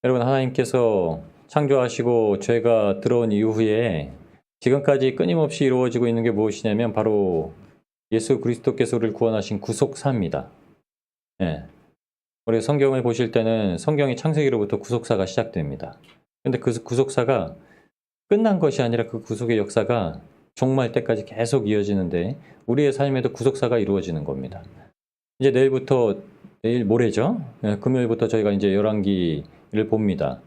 여러분, 하나님께서 창조하시고 죄가 들어온 이후에 지금까지 끊임없이 이루어지고 있는 게 무엇이냐면 바로 예수 그리스도께서 우리를 구원하신 구속사입니다. 예. 우리 성경을 보실 때는 성경의 창세기로부터 구속사가 시작됩니다. 근데 그 구속사가 끝난 것이 아니라 그 구속의 역사가 종말 때까지 계속 이어지는데 우리의 삶에도 구속사가 이루어지는 겁니다. 이제 내일 모레죠. 예, 금요일부터 저희가 이제 열왕기를 봅니다.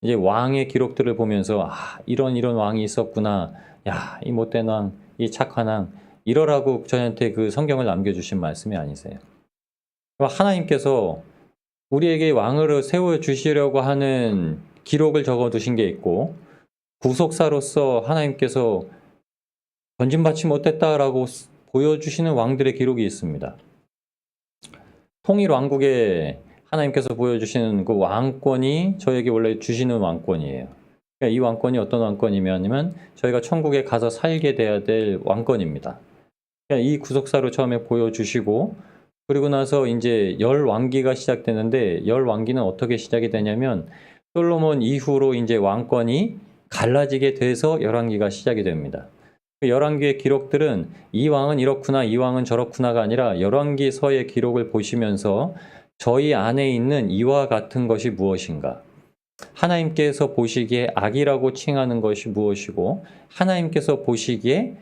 이제 왕의 기록들을 보면서 이런 왕이 있었구나. 야, 이 못된 왕, 이 착한 왕, 이러라고 저희한테 그 성경을 남겨주신 말씀이 아니세요. 하나님께서 우리에게 왕으로 세워주시려고 하는 기록을 적어두신 게 있고, 구속사로서 하나님께서 건진받지 못했다라고 보여주시는 왕들의 기록이 있습니다. 통일왕국에 하나님께서 보여주시는 그 왕권이 저에게 원래 주시는 왕권이에요. 그러니까 이 왕권이 어떤 왕권이냐면 저희가 천국에 가서 살게 돼야 될 왕권입니다. 그러니까 이 구속사로 처음에 보여주시고, 그리고 나서 이제 열왕기가 시작되는데, 열왕기는 어떻게 시작이 되냐면 솔로몬 이후로 이제 왕권이 갈라지게 돼서 열왕기가 시작이 됩니다. 그 열왕기의 기록들은 이 왕은 이렇구나, 이 왕은 저렇구나가 아니라 열왕기서의 기록을 보시면서 저희 안에 있는 이와 같은 것이 무엇인가, 하나님께서 보시기에 악이라고 칭하는 것이 무엇이고 하나님께서 보시기에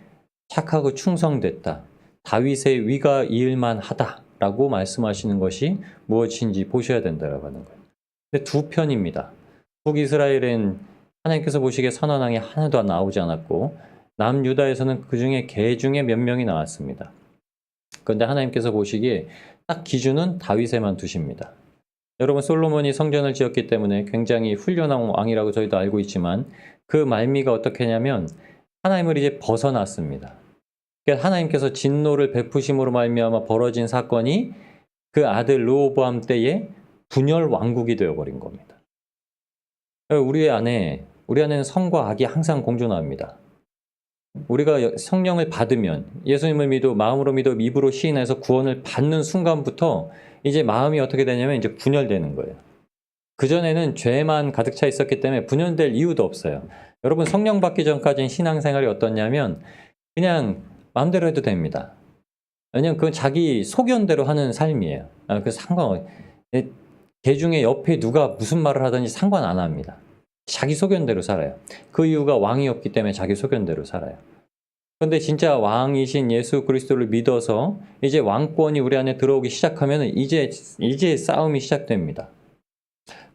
착하고 충성됐다, 다윗의 위가 이을만 하다라고 말씀하시는 것이 무엇인지 보셔야 된다고 하는 거예요. 근데 두 편입니다. 북이스라엘은 하나님께서 보시기에 선한 왕이 하나도 나오지 않았고, 남유다에서는 그 중에 개 중에 몇 명이 나왔습니다. 그런데 하나님께서 보시기에 딱 기준은 다윗에만 두십니다. 여러분, 솔로몬이 성전을 지었기 때문에 굉장히 훌륭한 왕이라고 저희도 알고 있지만 그 말미가 어떻게 하냐면 하나님을 이제 벗어났습니다. 그러니까 하나님께서 진노를 베푸심으로 말미암아 벌어진 사건이 그 아들 르호보암 때에 분열 왕국이 되어버린 겁니다. 우리 안에는 선과 악이 항상 공존합니다. 우리가 성령을 받으면, 예수님을 마음으로 믿어 입으로 시인해서 구원을 받는 순간부터 이제 마음이 어떻게 되냐면 이제 분열되는 거예요. 그전에는 죄만 가득 차 있었기 때문에 분열될 이유도 없어요. 여러분, 성령 받기 전까지는 신앙생활이 어떻냐면 그냥 마음대로 해도 됩니다. 왜냐면 그건 자기 소견대로 하는 삶이에요. 개 중에 옆에 누가 무슨 말을 하든지 상관 안 합니다. 자기 소견대로 살아요. 그 이유가 왕이 없기 때문에 자기 소견대로 살아요. 그런데 진짜 왕이신 예수 그리스도를 믿어서 이제 왕권이 우리 안에 들어오기 시작하면 이제 싸움이 시작됩니다.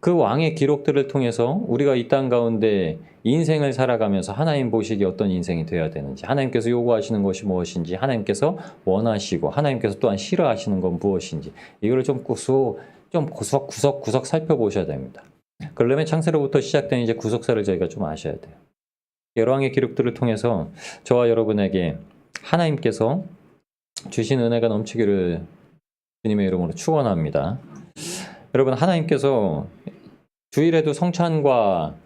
그 왕의 기록들을 통해서 우리가 이 땅 가운데 인생을 살아가면서 하나님 보시기에 어떤 인생이 되어야 되는지, 하나님께서 요구하시는 것이 무엇인지, 하나님께서 원하시고 하나님께서 또한 싫어하시는 건 무엇인지, 이거를 좀 구석구석 살펴보셔야 됩니다. 그러려면 창세로부터 시작된 이제 구속사를 저희가 좀 아셔야 돼요. 열왕의 기록들을 통해서 저와 여러분에게 하나님께서 주신 은혜가 넘치기를 주님의 이름으로 축원합니다. 여러분, 하나님께서 주일에도 성찬과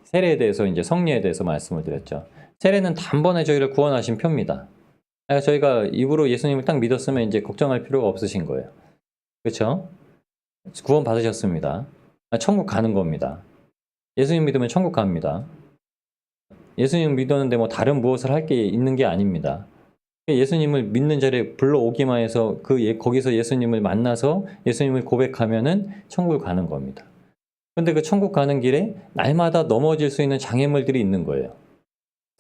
세례에 대해서, 이제 성례에 대해서 말씀을 드렸죠. 세례는 단번에 저희를 구원하신 표입니다. 그러니까 저희가 입으로 예수님을 딱 믿었으면 이제 걱정할 필요가 없으신 거예요. 그렇죠? 구원 받으셨습니다. 천국 가는 겁니다. 예수님 믿으면 천국 갑니다. 예수님 믿었는데 뭐 다른 무엇을 할 게 있는 게 아닙니다. 예수님을 믿는 자리에 불러오기만 해서 거기서 예수님을 만나서 예수님을 고백하면은 천국을 가는 겁니다. 근데 그 천국 가는 길에 날마다 넘어질 수 있는 장애물들이 있는 거예요.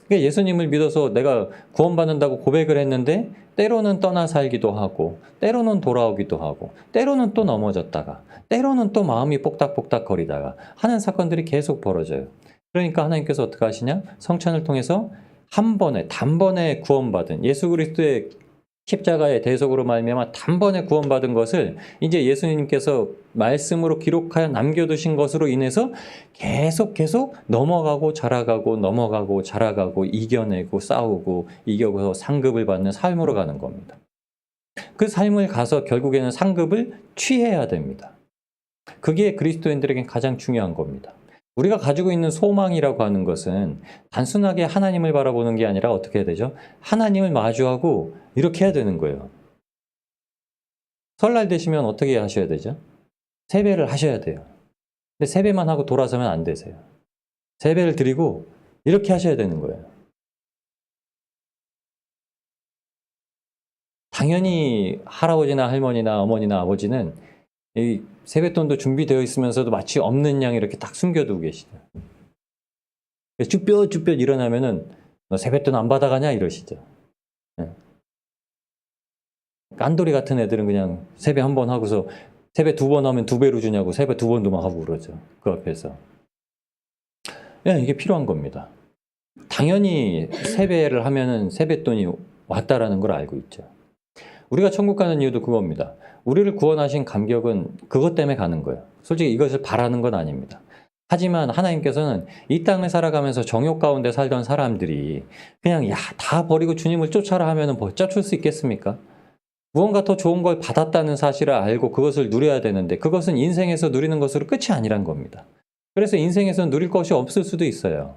그러니까 예수님을 믿어서 내가 구원받는다고 고백을 했는데 때로는 떠나 살기도 하고, 때로는 돌아오기도 하고, 때로는 또 넘어졌다가, 때로는 또 마음이 뽁닥뽁닥 거리다가 하는 사건들이 계속 벌어져요. 그러니까 하나님께서 어떻게 하시냐? 성찬을 통해서 단번에 구원받은 예수 그리스도의 십자가의 대속으로 말미암아 단번에 구원받은 것을 이제 예수님께서 말씀으로 기록하여 남겨두신 것으로 인해서 계속 넘어가고 자라가고 이겨내고 싸우고 이겨서 상급을 받는 삶으로 가는 겁니다. 그 삶을 가서 결국에는 상급을 취해야 됩니다. 그게 그리스도인들에겐 가장 중요한 겁니다. 우리가 가지고 있는 소망이라고 하는 것은 단순하게 하나님을 바라보는 게 아니라 어떻게 해야 되죠? 하나님을 마주하고 이렇게 해야 되는 거예요. 설날 되시면 어떻게 하셔야 되죠? 세배를 하셔야 돼요. 근데 세배만 하고 돌아서면 안 되세요. 세배를 드리고 이렇게 하셔야 되는 거예요. 당연히 할아버지나 할머니나 어머니나 아버지는 이 세뱃돈도 준비되어 있으면서도 마치 없는 양 이렇게 딱 숨겨두고 계시죠. 쭈뼛쭈뼛 일어나면은 너 세뱃돈 안 받아가냐 이러시죠. 깐돌이 같은 애들은 그냥 세배 한 번 하고서 세배 2번 하면 2배로 주냐고 세배 2번도 막 하고 그러죠. 그 앞에서. 이게 필요한 겁니다. 당연히 세배를 하면은 세뱃돈이 왔다라는 걸 알고 있죠. 우리가 천국 가는 이유도 그겁니다. 우리를 구원하신 감격은 그것 때문에 가는 거예요. 솔직히 이것을 바라는 건 아닙니다. 하지만 하나님께서는 이 땅을 살아가면서 정욕 가운데 살던 사람들이 그냥 다 버리고 주님을 쫓아라 하면은 뭐 쫓을 수 있겠습니까? 무언가 더 좋은 걸 받았다는 사실을 알고 그것을 누려야 되는데 그것은 인생에서 누리는 것으로 끝이 아니란 겁니다. 그래서 인생에서 누릴 것이 없을 수도 있어요.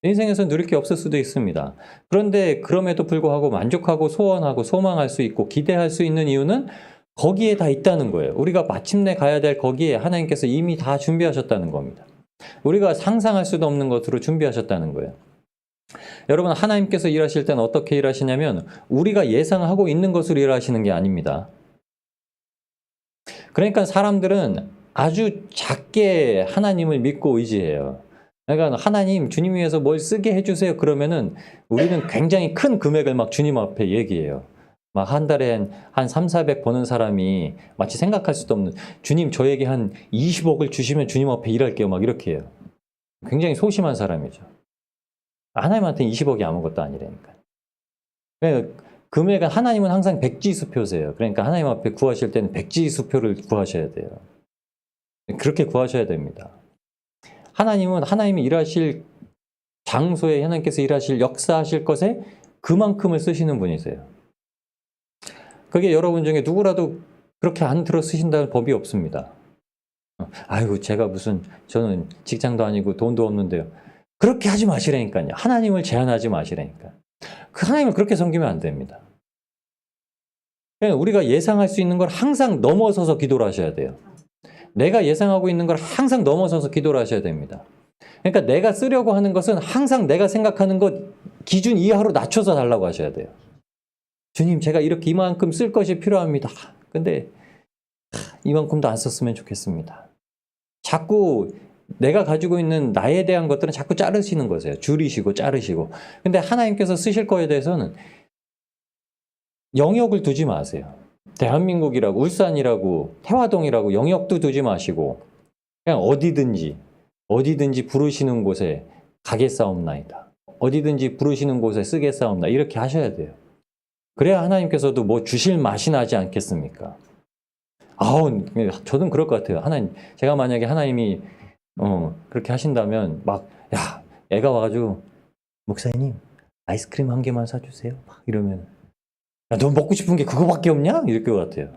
인생에서 누릴 게 없을 수도 있습니다. 그런데 그럼에도 불구하고 만족하고 소원하고 소망할 수 있고 기대할 수 있는 이유는 거기에 다 있다는 거예요. 우리가 마침내 가야 될 거기에 하나님께서 이미 다 준비하셨다는 겁니다. 우리가 상상할 수도 없는 것으로 준비하셨다는 거예요. 여러분, 하나님께서 일하실 때는 어떻게 일하시냐면 우리가 예상하고 있는 것으로 일하시는 게 아닙니다. 그러니까 사람들은 아주 작게 하나님을 믿고 의지해요. 그러니까 하나님, 주님 위해서 뭘 쓰게 해주세요. 그러면은 우리는 굉장히 큰 금액을 막 주님 앞에 얘기해요. 막 한 달에 한 3, 400 버는 사람이 마치 생각할 수도 없는 주님 저에게 한 20억을 주시면 주님 앞에 일할게요. 막 이렇게 해요. 굉장히 소심한 사람이죠. 하나님한테 20억이 아무것도 아니라니까. 그러니까 금액은 하나님은 항상 백지수표세요. 그러니까 하나님 앞에 구하실 때는 백지수표를 구하셔야 돼요. 그렇게 구하셔야 됩니다. 하나님은 하나님이 일하실 장소에 하나님께서 일하실 역사하실 것에 그만큼을 쓰시는 분이세요. 그게 여러분 중에 누구라도 그렇게 안 들어 쓰신다는 법이 없습니다. 아이고 제가 저는 직장도 아니고 돈도 없는데요. 그렇게 하지 마시라니까요. 하나님을 제한하지 마시라니까. 그 하나님을 그렇게 섬기면 안 됩니다. 우리가 예상할 수 있는 걸 항상 넘어서서 기도를 하셔야 돼요. 내가 예상하고 있는 걸 항상 넘어서서 기도를 하셔야 됩니다. 그러니까 내가 쓰려고 하는 것은 항상 내가 생각하는 것 기준 이하로 낮춰서 달라고 하셔야 돼요. 주님, 제가 이렇게 이만큼 쓸 것이 필요합니다. 근데 이만큼도 안 썼으면 좋겠습니다. 자꾸 내가 가지고 있는 나에 대한 것들은 자꾸 자르시는 거세요. 줄이시고 자르시고. 근데 하나님께서 쓰실 거에 대해서는 영역을 두지 마세요. 대한민국이라고, 울산이라고, 태화동이라고 영역도 두지 마시고 그냥 어디든지 부르시는 곳에 가겠사옵나이다. 어디든지 부르시는 곳에 쓰겠사옵나. 이렇게 하셔야 돼요. 그래야 하나님께서도 뭐 주실 맛이 나지 않겠습니까? 저는 그럴 것 같아요. 제가 만약에 하나님이 그렇게 하신다면 애가 와가지고 목사님 아이스크림 한 개만 사주세요. 막 이러면 너 먹고 싶은 게 그거밖에 없냐? 이럴 것 같아요.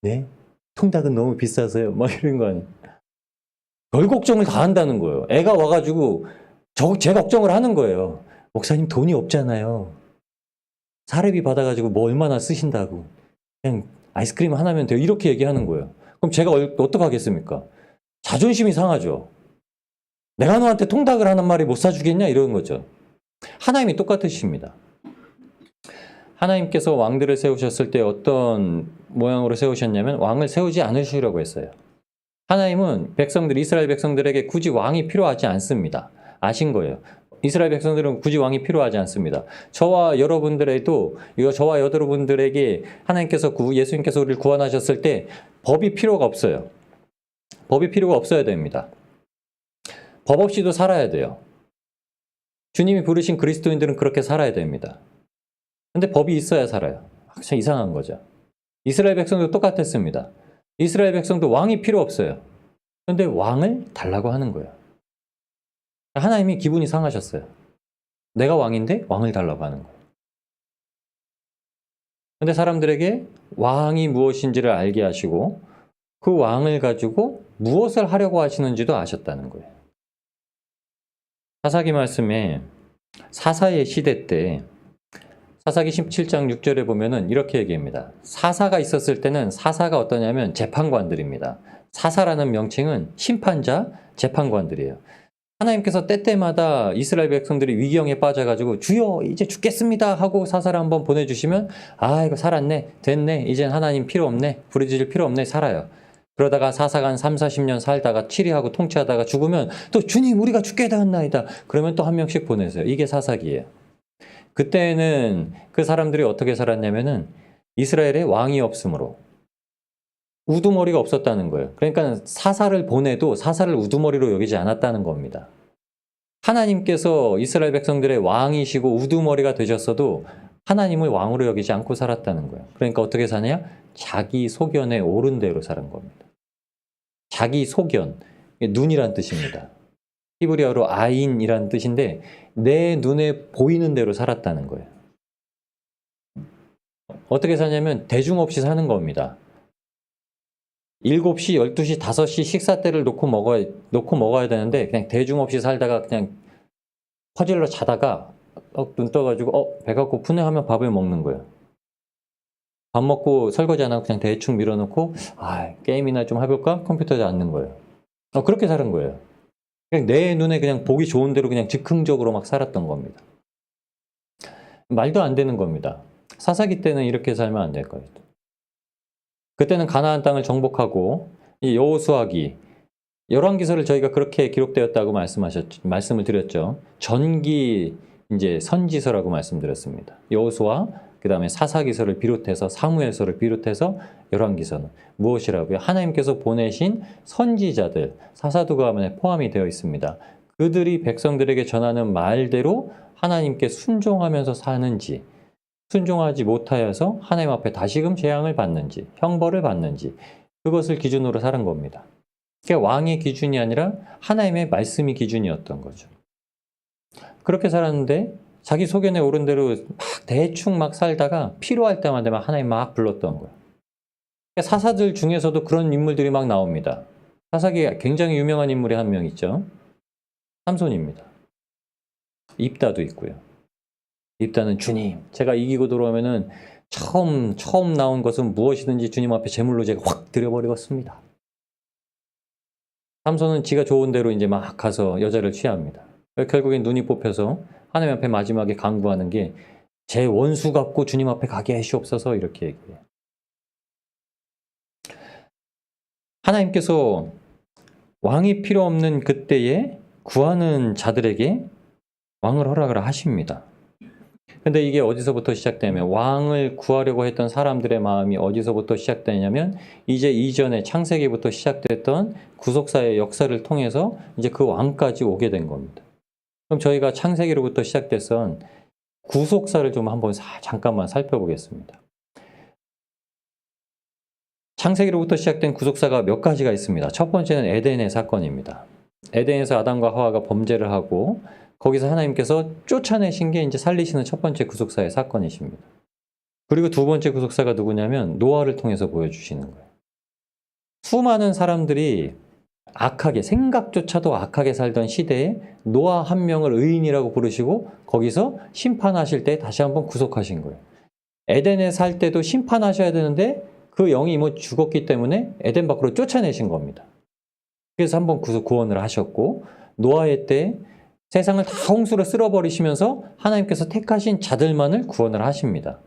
네? 통닭은 너무 비싸서요. 막 이런 거 아니에요. 별 걱정을 다 한다는 거예요. 애가 와가지고 제 걱정을 하는 거예요. 목사님 돈이 없잖아요. 사례비 받아가지고 뭐 얼마나 쓰신다고. 그냥 아이스크림 하나면 돼요. 이렇게 얘기하는 거예요. 그럼 제가 어떡하겠습니까? 자존심이 상하죠. 내가 너한테 통닭을 하는 말이 못 사주겠냐? 이런 거죠. 하나님이 똑같으십니다. 하나님께서 왕들을 세우셨을 때 어떤 모양으로 세우셨냐면 왕을 세우지 않으시려고 했어요. 하나님은 이스라엘 백성들에게 굳이 왕이 필요하지 않습니다. 아신 거예요. 이스라엘 백성들은 굳이 왕이 필요하지 않습니다. 저와 여러분들에게 하나님께서 예수님께서 우리를 구원하셨을 때 법이 필요가 없어요. 법이 필요가 없어야 됩니다. 법 없이도 살아야 돼요. 주님이 부르신 그리스도인들은 그렇게 살아야 됩니다. 근데 법이 있어야 살아요. 참 이상한 거죠. 이스라엘 백성도 똑같았습니다. 이스라엘 백성도 왕이 필요 없어요. 근데 왕을 달라고 하는 거예요. 하나님이 기분이 상하셨어요. 내가 왕인데 왕을 달라고 하는 거예요. 근데 사람들에게 왕이 무엇인지를 알게 하시고 그 왕을 가지고 무엇을 하려고 하시는지도 아셨다는 거예요. 사사기 말씀에 사사의 시대 때 사사기 17장 6절에 보면은 이렇게 얘기합니다. 사사가 있었을 때는 사사가 어떠냐면 재판관들입니다. 사사라는 명칭은 심판자, 재판관들이에요. 하나님께서 때때마다 이스라엘 백성들이 위기형에 빠져가지고 주여 이제 죽겠습니다 하고 사사를 한번 보내주시면 아 이거 살았네 됐네 이젠 하나님 필요 없네 부르짖을 필요 없네 살아요. 그러다가 사사가 한 3, 40년 살다가 치리하고 통치하다가 죽으면 또 주님 우리가 죽게 되었나이다 그러면 또 한 명씩 보내세요. 이게 사사기예요. 그때는 그 사람들이 어떻게 살았냐면은 이스라엘에 왕이 없으므로 우두머리가 없었다는 거예요. 그러니까 사사를 보내도 사사를 우두머리로 여기지 않았다는 겁니다. 하나님께서 이스라엘 백성들의 왕이시고 우두머리가 되셨어도 하나님을 왕으로 여기지 않고 살았다는 거예요. 그러니까 어떻게 사냐? 자기 소견에 옳은 대로 사는 겁니다. 자기 소견, 눈이란 뜻입니다. 히브리어로 아인이란 뜻인데 내 눈에 보이는 대로 살았다는 거예요. 어떻게 사냐면 대중 없이 사는 겁니다. 7시, 12시, 5시 식사 때를 놓고 먹어야 되는데 그냥 대중 없이 살다가 그냥 퍼질러 자다가 눈 떠가지고 배가 고프네 하면 밥을 먹는 거예요. 밥 먹고 설거지 안 하고 그냥 대충 밀어놓고 게임이나 좀 해볼까? 컴퓨터에 앉는 거예요. 그렇게 사는 거예요. 그냥 내 눈에 그냥 보기 좋은 대로 그냥 즉흥적으로 막 살았던 겁니다. 말도 안 되는 겁니다. 사사기 때는 이렇게 살면 안 될 거예요. 그때는 가나안 땅을 정복하고 여호수아기, 열왕기서를 저희가 그렇게 기록되었다고 말씀을 드렸죠. 전기 이제 선지서라고 말씀드렸습니다. 여호수아, 그다음에 사사기서를 비롯해서 사무엘서를 비롯해서 열왕기서는 무엇이라고요? 하나님께서 보내신 선지자들, 사사두 가문에 포함이 되어 있습니다. 그들이 백성들에게 전하는 말대로 하나님께 순종하면서 사는지 순종하지 못하여서 하나님 앞에 다시금 재앙을 받는지 형벌을 받는지 그것을 기준으로 사는 겁니다. 그러니까 왕의 기준이 아니라 하나님의 말씀이 기준이었던 거죠. 그렇게 살았는데 자기 소견에 오른 대로 막 대충 막 살다가 필요할 때만 되면 하나님 막 불렀던 거예요. 그러니까 사사들 중에서도 그런 인물들이 막 나옵니다. 사사기에 굉장히 유명한 인물이 한 명 있죠. 삼손입니다. 입다도 있고요. 입다는 주님, 제가 이기고 들어오면은 처음 나온 것은 무엇이든지 주님 앞에 제물로 제가 확 드려버리겠습니다. 삼손은 지가 좋은 대로 이제 막 가서 여자를 취합니다. 결국엔 눈이 뽑혀서 하나님 앞에 마지막에 간구하는 게 제 원수 같고 주님 앞에 가게 하시옵소서 이렇게 얘기해요. 하나님께서 왕이 필요 없는 그때에 구하는 자들에게 왕을 허락을 하십니다. 근데 이게 어디서부터 시작되냐면 왕을 구하려고 했던 사람들의 마음이 어디서부터 시작되냐면 이제 이전에 창세기부터 시작됐던 구속사의 역사를 통해서 이제 그 왕까지 오게 된 겁니다. 그럼 저희가 창세기로부터 시작됐던 구속사를 좀 한번 잠깐만 살펴보겠습니다. 창세기로부터 시작된 구속사가 몇 가지가 있습니다. 첫 번째는 에덴의 사건입니다. 에덴에서 아담과 하와가 범죄를 하고 거기서 하나님께서 쫓아내신 게 이제 살리시는 첫 번째 구속사의 사건이십니다. 그리고 두 번째 구속사가 누구냐면 노아를 통해서 보여주시는 거예요. 수많은 사람들이 악하게, 생각조차도 악하게 살던 시대에 노아 한 명을 의인이라고 부르시고 거기서 심판하실 때 다시 한번 구속하신 거예요. 에덴에 살 때도 심판하셔야 되는데 그 영이 죽었기 때문에 에덴 밖으로 쫓아내신 겁니다. 그래서 한번 구원을 하셨고 노아의 때 세상을 다 홍수로 쓸어버리시면서 하나님께서 택하신 자들만을 구원을 하십니다.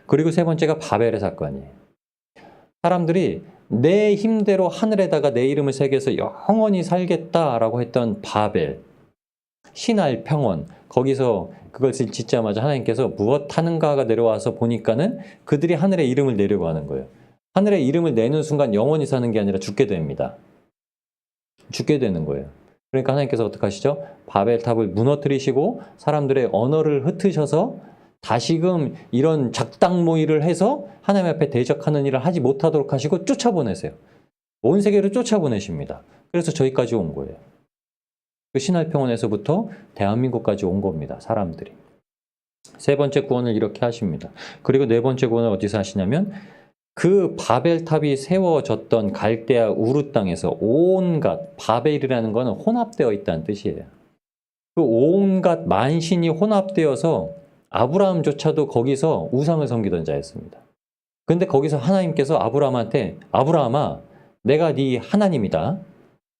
그리고 세 번째가 바벨의 사건이에요. 사람들이 내 힘대로 하늘에다가 내 이름을 새겨서 영원히 살겠다라고 했던 바벨, 신할 평원, 거기서 그것을 짓자마자 하나님께서 무엇 하는가가 내려와서 보니까는 그들이 하늘에 이름을 내려고 하는 거예요. 하늘에 이름을 내는 순간 영원히 사는 게 아니라 죽게 됩니다. 죽게 되는 거예요. 그러니까 하나님께서 어떻게 하시죠? 바벨탑을 무너뜨리시고 사람들의 언어를 흩으셔서 다시금 이런 작당모의를 해서 하나님 앞에 대적하는 일을 하지 못하도록 하시고 쫓아보내세요. 온 세계를 쫓아보내십니다. 그래서 저희까지 온 거예요. 그 신할평원에서부터 대한민국까지 온 겁니다. 사람들이. 세 번째 구원을 이렇게 하십니다. 그리고 네 번째 구원을 어디서 하시냐면 그 바벨탑이 세워졌던 갈대아 우르 땅에서 온갖, 바벨이라는 것은 혼합되어 있다는 뜻이에요. 그 온갖 만신이 혼합되어서 아브라함조차도 거기서 우상을 섬기던 자였습니다. 그런데 거기서 하나님께서 아브라함한테 아브라함아 내가 네 하나님이다.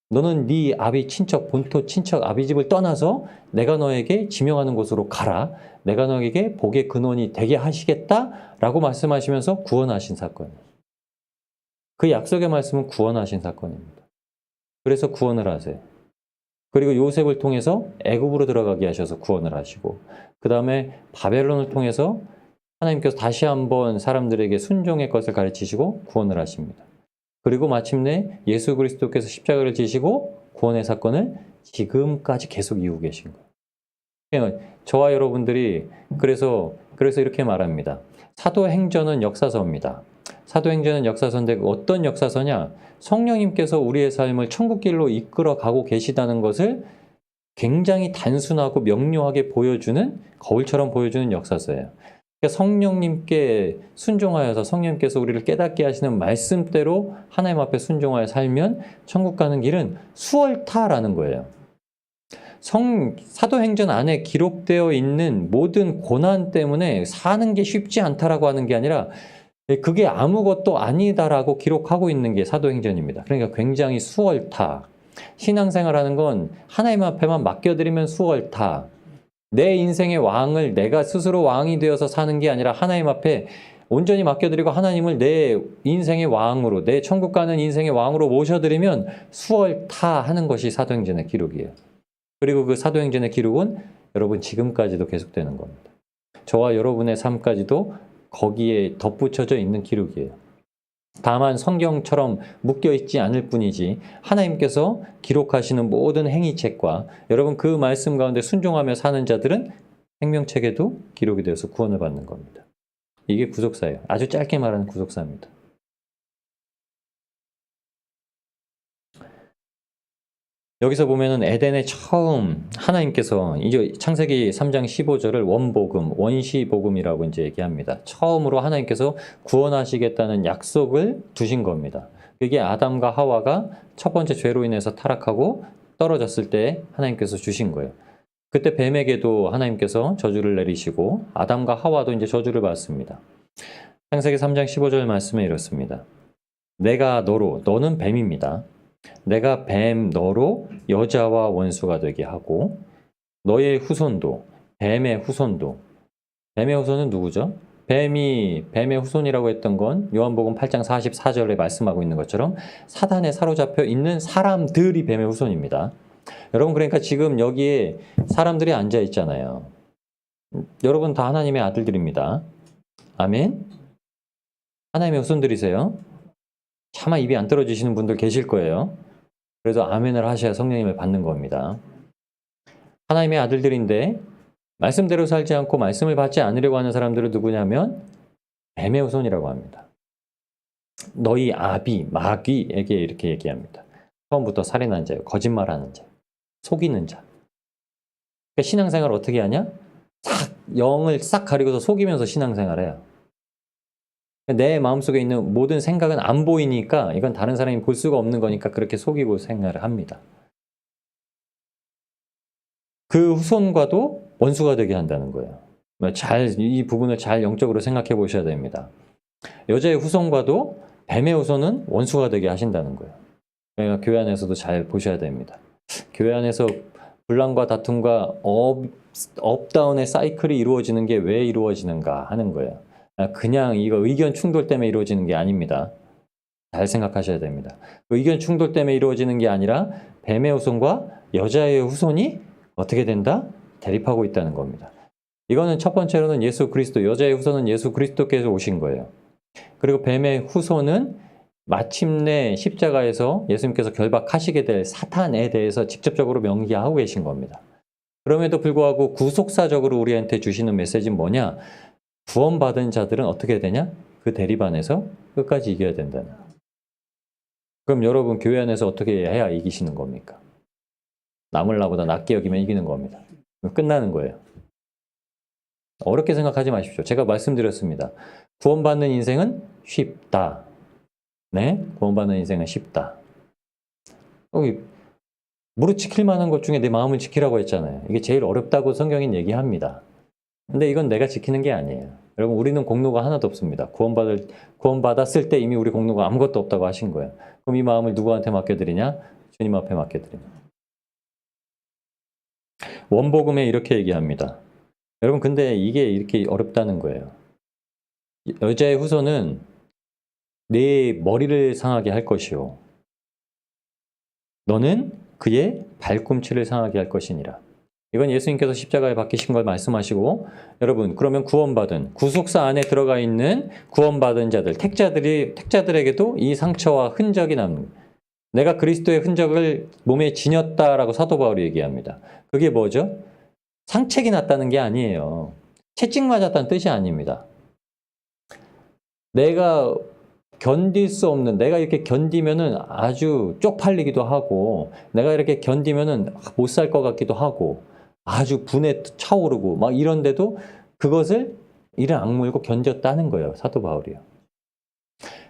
너는 네 아비 친척, 본토 친척 아비 집을 떠나서 내가 너에게 지명하는 곳으로 가라. 내가 너에게 복의 근원이 되게 하시겠다라고 말씀하시면서 구원하신 사건이에요. 그 약속의 말씀은 구원하신 사건입니다. 그래서 구원을 하세요. 그리고 요셉을 통해서 애굽으로 들어가게 하셔서 구원을 하시고, 그 다음에 바벨론을 통해서 하나님께서 다시 한번 사람들에게 순종의 것을 가르치시고 구원을 하십니다. 그리고 마침내 예수 그리스도께서 십자가를 지시고 구원의 사건을 지금까지 계속 이루고 계신 거예요. 저와 여러분들이 그래서 이렇게 말합니다. 사도행전은 역사서입니다. 사도행전은 역사서인데 어떤 역사서냐? 성령님께서 우리의 삶을 천국길로 이끌어 가고 계시다는 것을 굉장히 단순하고 명료하게 보여주는, 거울처럼 보여주는 역사서예요. 그러니까 성령님께 순종하여서 성령님께서 우리를 깨닫게 하시는 말씀대로 하나님 앞에 순종하여 살면 천국 가는 길은 수월타라는 거예요. 사도행전 안에 기록되어 있는 모든 고난 때문에 사는 게 쉽지 않다라고 하는 게 아니라 그게 아무것도 아니다라고 기록하고 있는 게 사도행전입니다. 그러니까 굉장히 수월타. 신앙생활하는 건 하나님 앞에만 맡겨드리면 수월타. 내 인생의 왕을 내가 스스로 왕이 되어서 사는 게 아니라 하나님 앞에 온전히 맡겨드리고 하나님을 내 인생의 왕으로, 내 천국 가는 인생의 왕으로 모셔드리면 수월타 하는 것이 사도행전의 기록이에요. 그리고 그 사도행전의 기록은 여러분 지금까지도 계속되는 겁니다. 저와 여러분의 삶까지도 거기에 덧붙여져 있는 기록이에요. 다만 성경처럼 묶여있지 않을 뿐이지 하나님께서 기록하시는 모든 행위책과 여러분 그 말씀 가운데 순종하며 사는 자들은 생명책에도 기록이 되어서 구원을 받는 겁니다. 이게 구속사예요. 아주 짧게 말하는 구속사입니다. 여기서 보면은 에덴에 처음 하나님께서 이제 창세기 3장 15절을 원복음, 원시복음이라고 이제 얘기합니다. 처음으로 하나님께서 구원하시겠다는 약속을 두신 겁니다. 그게 아담과 하와가 첫 번째 죄로 인해서 타락하고 떨어졌을 때 하나님께서 주신 거예요. 그때 뱀에게도 하나님께서 저주를 내리시고 아담과 하와도 이제 저주를 받습니다. 창세기 3장 15절 말씀에 이렇습니다. 내가 너로, 너는 뱀입니다. 내가 뱀 너로 여자와 원수가 되게 하고 너의 후손도, 뱀의 후손도. 뱀의 후손은 누구죠? 뱀의 후손이라고 했던 건 요한복음 8장 44절에 말씀하고 있는 것처럼 사단에 사로잡혀 있는 사람들이 뱀의 후손입니다. 여러분 그러니까 지금 여기에 사람들이 앉아 있잖아요. 여러분 다 하나님의 아들들입니다. 아멘. 하나님의 후손들이세요. 차마 입이 안 떨어지시는 분들 계실 거예요. 그래서 아멘을 하셔야 성령님을 받는 겁니다. 하나님의 아들들인데 말씀대로 살지 않고 말씀을 받지 않으려고 하는 사람들은 누구냐면 뱀의 후손이라고 합니다. 너희 아비, 마귀에게 이렇게 얘기합니다. 처음부터 살인한 자요, 거짓말하는 자, 속이는 자. 그러니까 신앙생활을 어떻게 하냐? 영을 싹 가리고서 속이면서 신앙생활해요. 내 마음속에 있는 모든 생각은 안 보이니까 이건 다른 사람이 볼 수가 없는 거니까 그렇게 속이고 생활을 합니다. 그 후손과도 원수가 되게 한다는 거예요. 이 부분을 잘 영적으로 생각해 보셔야 됩니다. 여자의 후손과도 뱀의 후손은 원수가 되게 하신다는 거예요. 그러니까 교회 안에서도 잘 보셔야 됩니다. 교회 안에서 분란과 다툼과 업다운의 사이클이 이루어지는 게 왜 이루어지는가 하는 거예요. 그냥 이거 의견 충돌 때문에 이루어지는 게 아닙니다. 잘 생각하셔야 됩니다. 의견 충돌 때문에 이루어지는 게 아니라 뱀의 후손과 여자의 후손이 어떻게 된다? 대립하고 있다는 겁니다. 이거는 첫 번째로는 예수 그리스도, 여자의 후손은 예수 그리스도께서 오신 거예요. 그리고 뱀의 후손은 마침내 십자가에서 예수님께서 결박하시게 될 사탄에 대해서 직접적으로 명기하고 계신 겁니다. 그럼에도 불구하고 구속사적으로 우리한테 주시는 메시지는 뭐냐? 구원받은 자들은 어떻게 되냐? 그 대립 안에서 끝까지 이겨야 된다는 거예요. 그럼 여러분 교회 안에서 어떻게 해야 이기시는 겁니까? 남을 나보다 낫게 여기면 이기는 겁니다. 끝나는 거예요. 어렵게 생각하지 마십시오. 제가 말씀드렸습니다. 구원받는 인생은 쉽다. 네? 구원받는 인생은 쉽다. 무릇 지킬 만한 것 중에 내 마음을 지키라고 했잖아요. 이게 제일 어렵다고 성경은 얘기합니다. 근데 이건 내가 지키는 게 아니에요. 여러분 우리는 공로가 하나도 없습니다. 구원받았을 때 이미 우리 공로가 아무것도 없다고 하신 거예요. 그럼 이 마음을 누구한테 맡겨드리냐? 주님 앞에 맡겨드립니다. 원복음에 이렇게 얘기합니다. 여러분 근데 이게 이렇게 어렵다는 거예요. 여자의 후손은 내 머리를 상하게 할 것이요 너는 그의 발꿈치를 상하게 할 것이니라. 이건 예수님께서 십자가에 박히신 걸 말씀하시고, 여러분 그러면 구원받은 구속사 안에 들어가 있는 구원받은 자들, 택자들에게도 이 상처와 흔적이 남는, 내가 그리스도의 흔적을 몸에 지녔다라고 사도 바울이 얘기합니다. 그게 뭐죠? 상책이 났다는 게 아니에요. 채찍 맞았다는 뜻이 아닙니다. 내가 견딜 수 없는, 내가 이렇게 견디면은 아주 쪽팔리기도 하고, 내가 이렇게 견디면은 못 살 것 같기도 하고, 아주 분에 차오르고 막 이런데도 그것을 이를 악물고 견뎠다는 거예요. 사도 바울이요.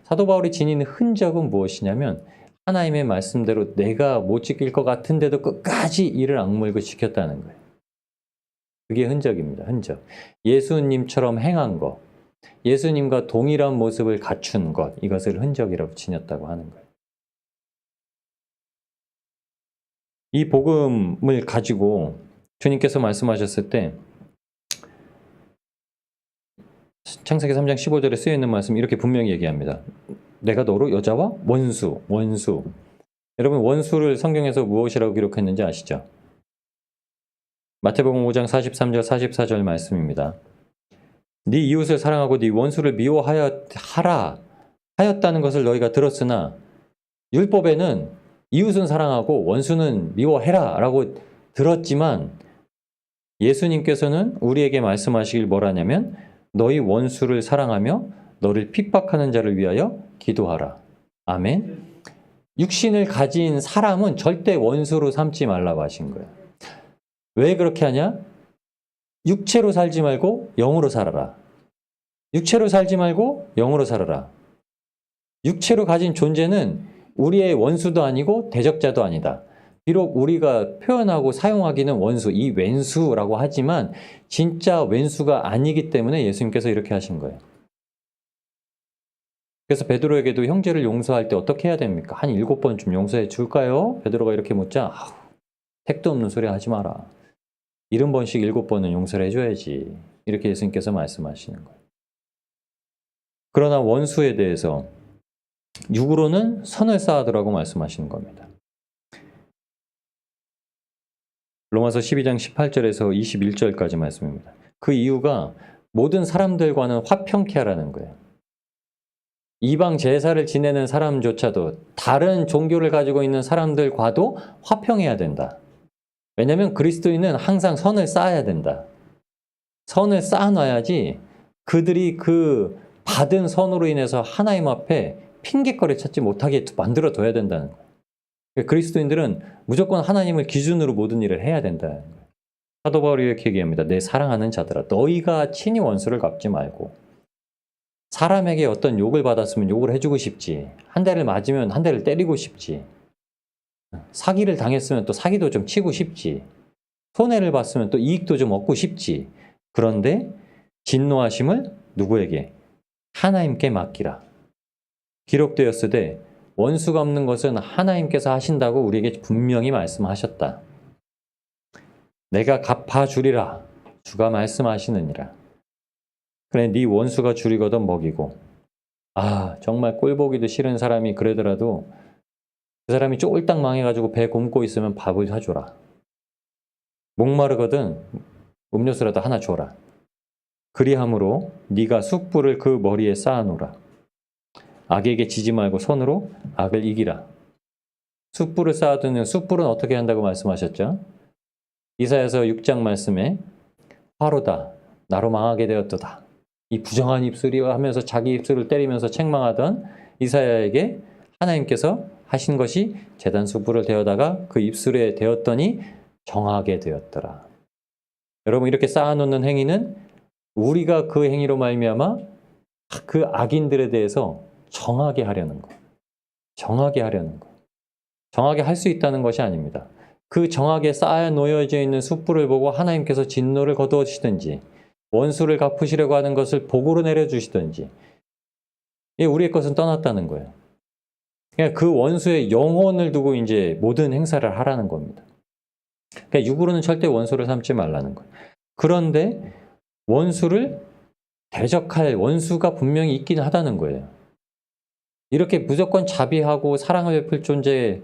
사도 바울이 지닌 흔적은 무엇이냐면 하나님의 말씀대로 내가 못 지킬 것 같은데도 끝까지 이를 악물고 지켰다는 거예요. 그게 흔적입니다. 흔적. 예수님처럼 행한 것, 예수님과 동일한 모습을 갖춘 것, 이것을 흔적이라고 지녔다고 하는 거예요. 이 복음을 가지고 주님께서 말씀하셨을 때 창세기 3장 15절에 쓰여 있는 말씀 이렇게 분명히 얘기합니다. 내가 너로 여자와 원수. 여러분 원수를 성경에서 무엇이라고 기록했는지 아시죠? 마태복음 5장 43절 44절 말씀입니다. 네 이웃을 사랑하고 네 원수를 미워하라 하였다는 것을 너희가 들었으나 율법에는 이웃은 사랑하고 원수는 미워해라 라고 들었지만 예수님께서는 우리에게 말씀하시길 뭐라냐면 너희 원수를 사랑하며 너를 핍박하는 자를 위하여 기도하라. 아멘. 육신을 가진 사람은 절대 원수로 삼지 말라고 하신 거예요. 왜 그렇게 하냐? 육체로 살지 말고 영으로 살아라. 육체로 살지 말고 영으로 살아라. 육체로 가진 존재는 우리의 원수도 아니고 대적자도 아니다. 비록 우리가 표현하고 사용하기는 원수, 이 왼수라고 하지만 진짜 왼수가 아니기 때문에 예수님께서 이렇게 하신 거예요. 그래서 베드로에게도 형제를 용서할 때 어떻게 해야 됩니까? 한 7번쯤 용서해 줄까요? 베드로가 이렇게 묻자 택도 없는 소리 하지 마라. 70번씩 7번은 용서를 해줘야지. 이렇게 예수님께서 말씀하시는 거예요. 그러나 원수에 대해서 육으로는 선을 쌓으라고 말씀하시는 겁니다. 로마서 12장 18절에서 21절까지 말씀입니다. 그 이유가 모든 사람들과는 화평케 하라는 거예요. 이방 제사를 지내는 사람조차도 다른 종교를 가지고 있는 사람들과도 화평해야 된다. 왜냐하면 그리스도인은 항상 선을 쌓아야 된다. 선을 쌓아놔야지 그들이 그 받은 선으로 인해서 하나님 앞에 핑계거리 찾지 못하게 만들어둬야 된다는 거예요. 그리스도인들은 무조건 하나님을 기준으로 모든 일을 해야 된다는 거예요. 사도 바울이 이렇게 얘기합니다. 내 사랑하는 자들아, 너희가 친히 원수를 갚지 말고 사람에게 어떤 욕을 받았으면 욕을 해주고 싶지, 한 대를 맞으면 한 대를 때리고 싶지, 사기를 당했으면 또 사기도 좀 치고 싶지, 손해를 봤으면 또 이익도 좀 얻고 싶지. 그런데 진노하심을 누구에게? 하나님께 맡기라. 기록되었으되 원수 갚는 것은 하나님께서 하신다고 우리에게 분명히 말씀하셨다. 내가 갚아주리라. 주가 말씀하시느니라. 그래, 네 원수가 줄이거든 먹이고. 정말 꼴보기도 싫은 사람이 그러더라도 그 사람이 쫄딱 망해가지고 배 굶고 있으면 밥을 사줘라. 목마르거든 음료수라도 하나 줘라. 그리함으로 네가 숯불을 그 머리에 쌓아놓으라. 악에게 지지 말고 손으로 악을 이기라. 숯불을 쌓아두는, 숯불은 어떻게 한다고 말씀하셨죠? 이사야서 6장 말씀에 화로다 나로 망하게 되었도다. 이 부정한 입술이 하면서 자기 입술을 때리면서 책망하던 이사야에게 하나님께서 하신 것이 제단 숯불을 대어다가 그 입술에 대었더니 정하게 되었더라. 여러분, 이렇게 쌓아놓는 행위는 우리가 그 행위로 말미암아 그 악인들에 대해서 정하게 하려는 거. 정하게 하려는 거. 정하게 할 수 있다는 것이 아닙니다. 그 정하게 쌓아 놓여져 있는 숯불을 보고 하나님께서 진노를 거두시든지 원수를 갚으시려고 하는 것을 복으로 내려주시든지 우리의 것은 떠났다는 거예요. 그러니까 그 원수의 영혼을 두고 이제 모든 행사를 하라는 겁니다. 그러니까 육으로는 절대 원수를 삼지 말라는 거예요. 그런데 원수를 대적할 원수가 분명히 있긴 하다는 거예요. 이렇게 무조건 자비하고 사랑을 베풀 존재,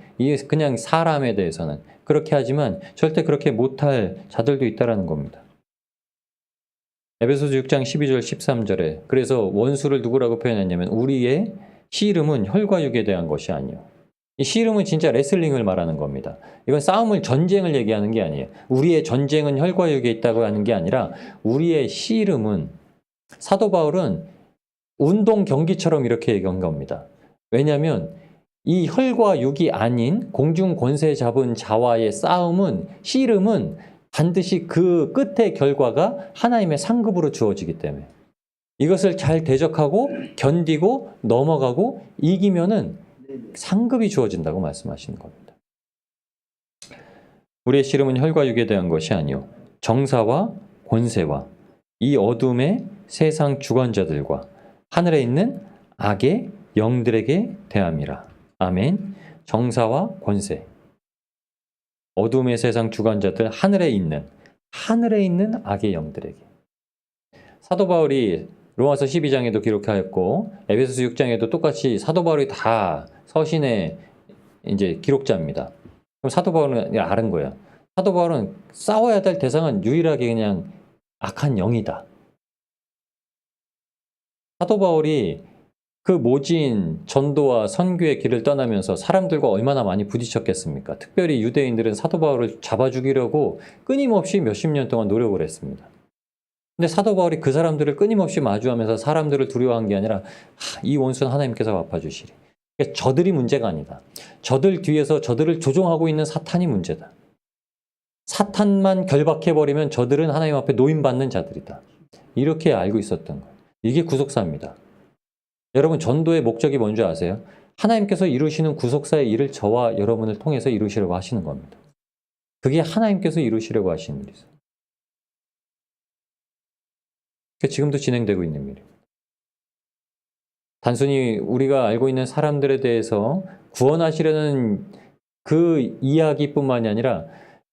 그냥 사람에 대해서는 그렇게 하지만 절대 그렇게 못할 자들도 있다는 겁니다. 에베소서 6장 12절 13절에 그래서 원수를 누구라고 표현했냐면 우리의 씨름은 혈과 육에 대한 것이 아니요. 이 씨름은 진짜 레슬링을 말하는 겁니다. 이건 싸움을, 전쟁을 얘기하는 게 아니에요. 우리의 전쟁은 혈과 육에 있다고 하는 게 아니라 우리의 씨름은, 사도 바울은 운동 경기처럼 이렇게 얘기한 겁니다. 왜냐하면 이 혈과 육이 아닌 공중 권세 잡은 자와의 싸움은, 씨름은 반드시 그 끝의 결과가 하나님의 상급으로 주어지기 때문에 이것을 잘 대적하고 견디고 넘어가고 이기면은 상급이 주어진다고 말씀하시는 겁니다. 우리의 씨름은 혈과 육에 대한 것이 아니요 정사와 권세와 이 어둠의 세상 주관자들과 하늘에 있는 악의 영들에게 대함이라. 아멘. 정사와 권세, 어둠의 세상 주관자들, 하늘에 있는 악의 영들에게. 사도 바울이 로마서 12장에도 기록하였고 에베소서 6장에도 똑같이 사도 바울이 다 서신의 이제 기록자입니다. 그럼 사도 바울은 아는 거예요. 사도 바울은 싸워야 될 대상은 유일하게 그냥 악한 영이다. 사도 바울이 그 모진 전도와 선교의 길을 떠나면서 사람들과 얼마나 많이 부딪혔겠습니까? 특별히 유대인들은 사도 바울을 잡아 죽이려고 끊임없이 몇십 년 동안 노력을 했습니다. 근데 사도 바울이 그 사람들을 끊임없이 마주하면서 사람들을 두려워한 게 아니라 이 원수는 하나님께서 갚아주시리. 그러니까 저들이 문제가 아니다. 저들 뒤에서 저들을 조종하고 있는 사탄이 문제다. 사탄만 결박해버리면 저들은 하나님 앞에 노임받는 자들이다. 이렇게 알고 있었던 거예요. 이게 구속사입니다. 여러분, 전도의 목적이 뭔지 아세요? 하나님께서 이루시는 구속사의 일을 저와 여러분을 통해서 이루시려고 하시는 겁니다. 그게 하나님께서 이루시려고 하시는 일이죠. 지금도 진행되고 있는 일이에요. 단순히 우리가 알고 있는 사람들에 대해서 구원하시려는 그 이야기뿐만이 아니라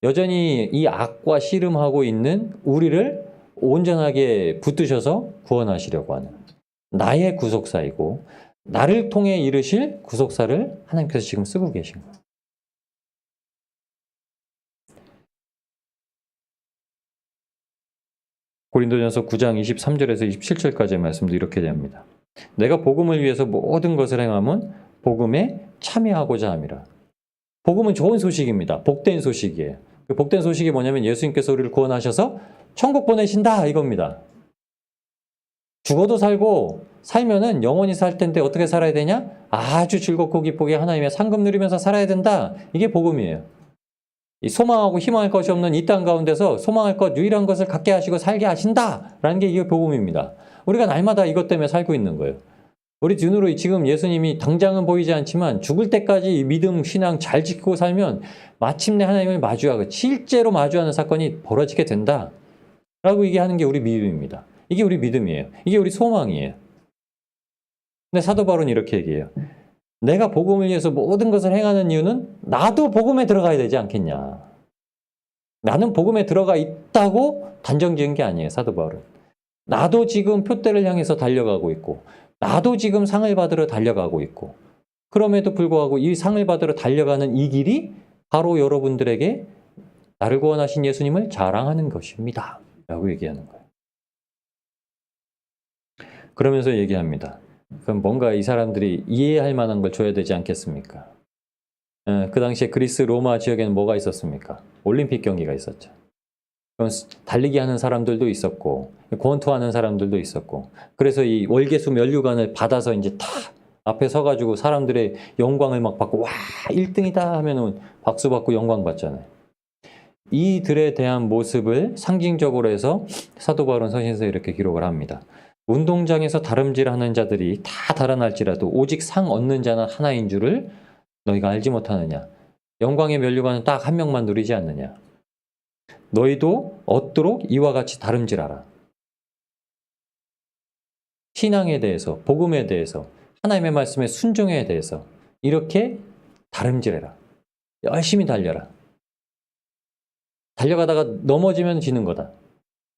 여전히 이 악과 씨름하고 있는 우리를 온전하게 붙드셔서 구원하시려고 하는 나의 구속사이고 나를 통해 이루실 구속사를 하나님께서 지금 쓰고 계신 거예요. 고린도전서 9장 23절에서 27절까지의 말씀도 이렇게 됩니다. 내가 복음을 위해서 모든 것을 행함은 복음에 참여하고자 함이라. 복음은 좋은 소식입니다. 복된 소식이에요. 그 복된 소식이 뭐냐면 예수님께서 우리를 구원하셔서 천국 보내신다 이겁니다. 죽어도 살고 살면은 영원히 살 텐데 어떻게 살아야 되냐? 아주 즐겁고 기쁘게 하나님의 상급 누리면서 살아야 된다. 이게 복음이에요. 이 소망하고 희망할 것이 없는 이 땅 가운데서 소망할 것, 유일한 것을 갖게 하시고 살게 하신다라는 게 이게 복음입니다. 우리가 날마다 이것 때문에 살고 있는 거예요. 우리 눈으로 지금 예수님이 당장은 보이지 않지만 죽을 때까지 이 믿음, 신앙 잘 지키고 살면 마침내 하나님을 마주하고 실제로 마주하는 사건이 벌어지게 된다. 라고 얘기하는 게 우리 믿음입니다. 이게 우리 믿음이에요. 이게 우리 소망이에요. 근데 사도 바울은 이렇게 얘기해요. 내가 복음을 위해서 모든 것을 행하는 이유는 나도 복음에 들어가야 되지 않겠냐. 나는 복음에 들어가 있다고 단정 지은 게 아니에요. 사도 바울은. 나도 지금 표대를 향해서 달려가고 있고 나도 지금 상을 받으러 달려가고 있고 그럼에도 불구하고 이 상을 받으러 달려가는 이 길이 바로 여러분들에게 나를 구원하신 예수님을 자랑하는 것입니다. 라고 얘기하는 거예요. 그러면서 얘기합니다. 그럼 뭔가 이 사람들이 이해할 만한 걸 줘야 되지 않겠습니까? 그 당시에 그리스 로마 지역에는 뭐가 있었습니까? 올림픽 경기가 있었죠. 그럼 달리기 하는 사람들도 있었고 권투하는 사람들도 있었고 그래서 이 월계수 면류관을 받아서 이제 다 앞에 서가지고 사람들의 영광을 막 받고 와 1등이다 하면은 박수 받고 영광 받잖아요. 이들에 대한 모습을 상징적으로 해서 사도 바울은 서신에서 이렇게 기록을 합니다. 운동장에서 다름질하는 자들이 다 달아날지라도 오직 상 얻는 자는 하나인 줄을 너희가 알지 못하느냐. 영광의 면류관은 딱 한 명만 누리지 않느냐. 너희도 얻도록 이와 같이 다름질하라. 신앙에 대해서, 복음에 대해서, 하나님의 말씀에 순종에 대해서 이렇게 다름질해라. 열심히 달려라. 달려가다가 넘어지면 지는 거다.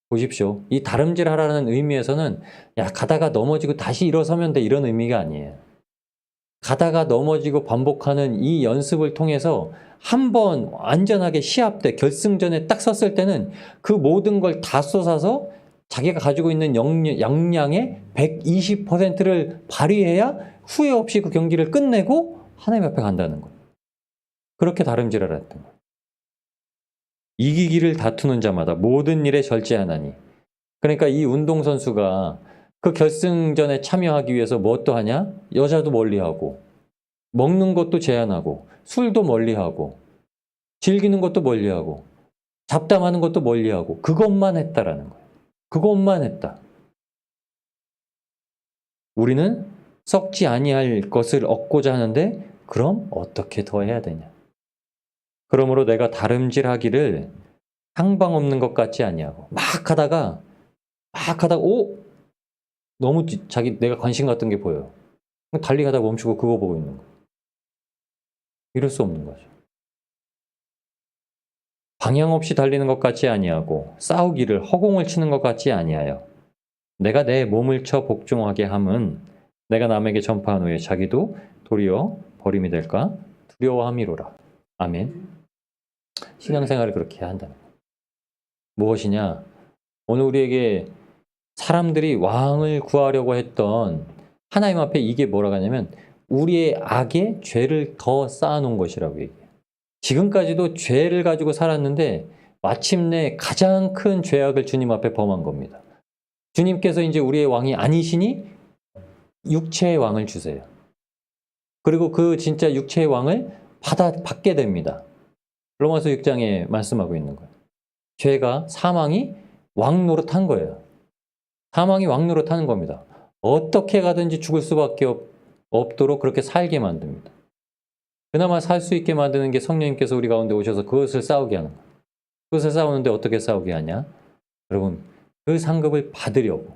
보십시오. 이 다름질하라는 의미에서는 야 가다가 넘어지고 다시 일어서면 돼 이런 의미가 아니에요. 가다가 넘어지고 반복하는 이 연습을 통해서 한 번 안전하게 시합 때 결승전에 딱 섰을 때는 그 모든 걸 다 쏟아서 자기가 가지고 있는 역량의 120%를 발휘해야 후회 없이 그 경기를 끝내고 하나님 앞에 간다는 거예요. 그렇게 다름질하라 했던 거예요. 이기기를 다투는 자마다 모든 일에 절제하나니. 그러니까 이 운동선수가 그 결승전에 참여하기 위해서 뭣도 하냐? 여자도 멀리하고 먹는 것도 제한하고 술도 멀리하고 즐기는 것도 멀리하고 잡담하는 것도 멀리하고 그것만 했다라는 거예요. 그것만 했다. 우리는 썩지 아니할 것을 얻고자 하는데 그럼 어떻게 더 해야 되냐? 그러므로 내가 다름질하기를 상방 없는 것 같지 아니하고 막 하다가 오 너무 자기 내가 관심 갖던 게 보여요. 달리가다 멈추고 그거 보고 있는 거예요. 이럴 수 없는 거죠. 방향 없이 달리는 것 같지 아니하고 싸우기를 허공을 치는 것 같지 아니하여 내가 내 몸을 쳐 복종하게 함은 내가 남에게 전파한 후에 자기도 도리어 버림이 될까 두려워함이로라. 아멘. 신앙생활을 그렇게 해야 한다는 거예요. 무엇이냐? 오늘 우리에게 사람들이 왕을 구하려고 했던 하나님 앞에 이게 뭐라고 하냐면 우리의 악에 죄를 더 쌓아놓은 것이라고 얘기해요. 지금까지도 죄를 가지고 살았는데 마침내 가장 큰 죄악을 주님 앞에 범한 겁니다. 주님께서 이제 우리의 왕이 아니시니 육체의 왕을 주세요. 그리고 그 진짜 육체의 왕을 받게 됩니다. 로마서 6장에 말씀하고 있는 거예요. 죄가 사망이 왕 노릇한 거예요. 사망이 왕 노릇하는 겁니다. 어떻게 가든지 죽을 수밖에 없도록 그렇게 살게 만듭니다. 그나마 살 수 있게 만드는 게 성령님께서 우리 가운데 오셔서 그것을 싸우게 하는 거예요. 그것을 싸우는데 어떻게 싸우게 하냐? 여러분, 그 상급을 받으려고,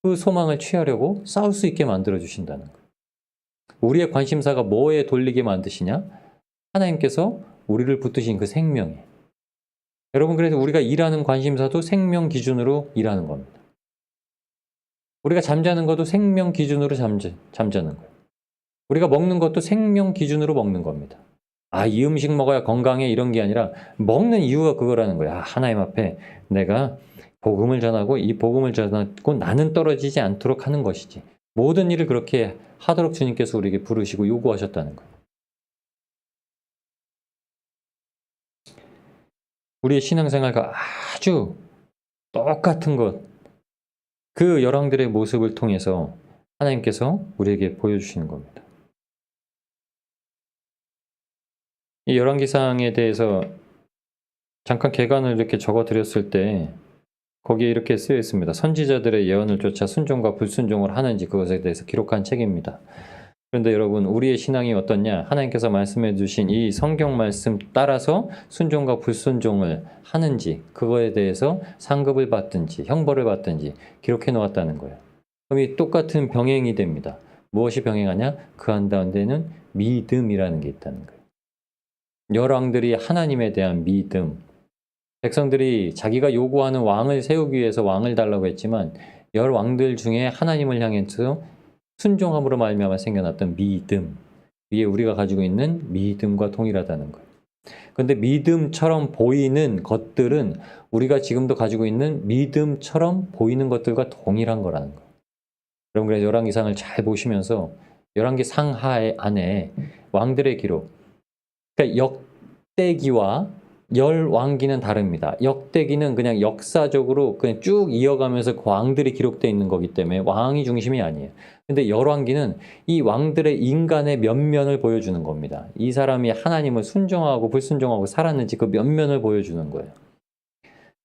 그 소망을 취하려고 싸울 수 있게 만들어 주신다는 거예요. 우리의 관심사가 뭐에 돌리게 만드시냐? 하나님께서 우리를 붙드신 그 생명에. 여러분, 그래서 우리가 일하는 관심사도 생명 기준으로 일하는 겁니다. 우리가 잠자는 것도 생명 기준으로 잠자는 거예요. 우리가 먹는 것도 생명 기준으로 먹는 겁니다. 아, 이 음식 먹어야 건강해 이런 게 아니라 먹는 이유가 그거라는 거야. 하나님 앞에 내가 복음을 전하고 이 복음을 전하고 나는 떨어지지 않도록 하는 것이지. 모든 일을 그렇게 하도록 주님께서 우리에게 부르시고 요구하셨다는 거예요. 우리의 신앙생활과 아주 똑같은 것, 그 열왕들의 모습을 통해서 하나님께서 우리에게 보여주시는 겁니다. 이 열왕기상에 대해서 잠깐 개관을 이렇게 적어드렸을 때 거기에 이렇게 쓰여 있습니다. 선지자들의 예언을 쫓아 순종과 불순종을 하는지 그것에 대해서 기록한 책입니다. 그런데 여러분, 우리의 신앙이 어떻냐? 하나님께서 말씀해 주신 이 성경 말씀 따라서 순종과 불순종을 하는지 그거에 대해서 상급을 받든지 형벌을 받든지 기록해 놓았다는 거예요. 그럼 이 똑같은 병행이 됩니다. 무엇이 병행하냐? 그 한가운데는 믿음이라는 게 있다는 거예요. 열왕들이 하나님에 대한 믿음, 백성들이 자기가 요구하는 왕을 세우기 위해서 왕을 달라고 했지만 열왕들 중에 하나님을 향해서 순종함으로 말미암아 생겨났던 믿음, 위에 우리가 가지고 있는 믿음과 동일하다는 거예요. 그런데 믿음처럼 보이는 것들은 우리가 지금도 가지고 있는 믿음처럼 보이는 것들과 동일한 거라는 거예요. 여러분, 그래서 열왕기상을 잘 보시면서 열왕기상 안에 왕들의 기록, 그러니까 역대기와 열왕기는 다릅니다. 역대기는 그냥 역사적으로 그냥 쭉 이어가면서 그 왕들이 기록되어 있는 거기 때문에 왕이 중심이 아니에요. 근데 열왕기는 이 왕들의 인간의 면면을 보여주는 겁니다. 이 사람이 하나님을 순종하고 불순종하고 살았는지 그 면면을 보여주는 거예요.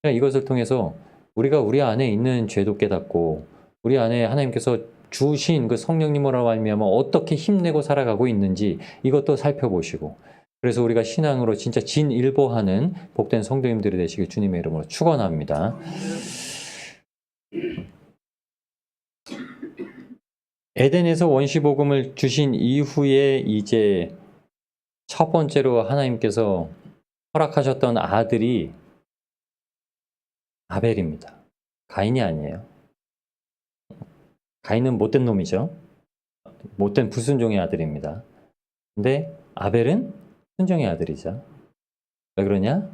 그러니까 이것을 통해서 우리가 우리 안에 있는 죄도 깨닫고 우리 안에 하나님께서 주신 그 성령님으로 말미암아 어떻게 힘내고 살아가고 있는지 이것도 살펴보시고, 그래서 우리가 신앙으로 진짜 진일보하는 복된 성도님들이 되시길 주님의 이름으로 축원합니다. 에덴에서 원시복음을 주신 이후에 이제 첫 번째로 하나님께서 허락하셨던 아들이 아벨입니다. 가인이 아니에요. 가인은 못된 놈이죠. 못된 불순종의 아들입니다. 근데 아벨은 순종의 아들이죠. 왜 그러냐?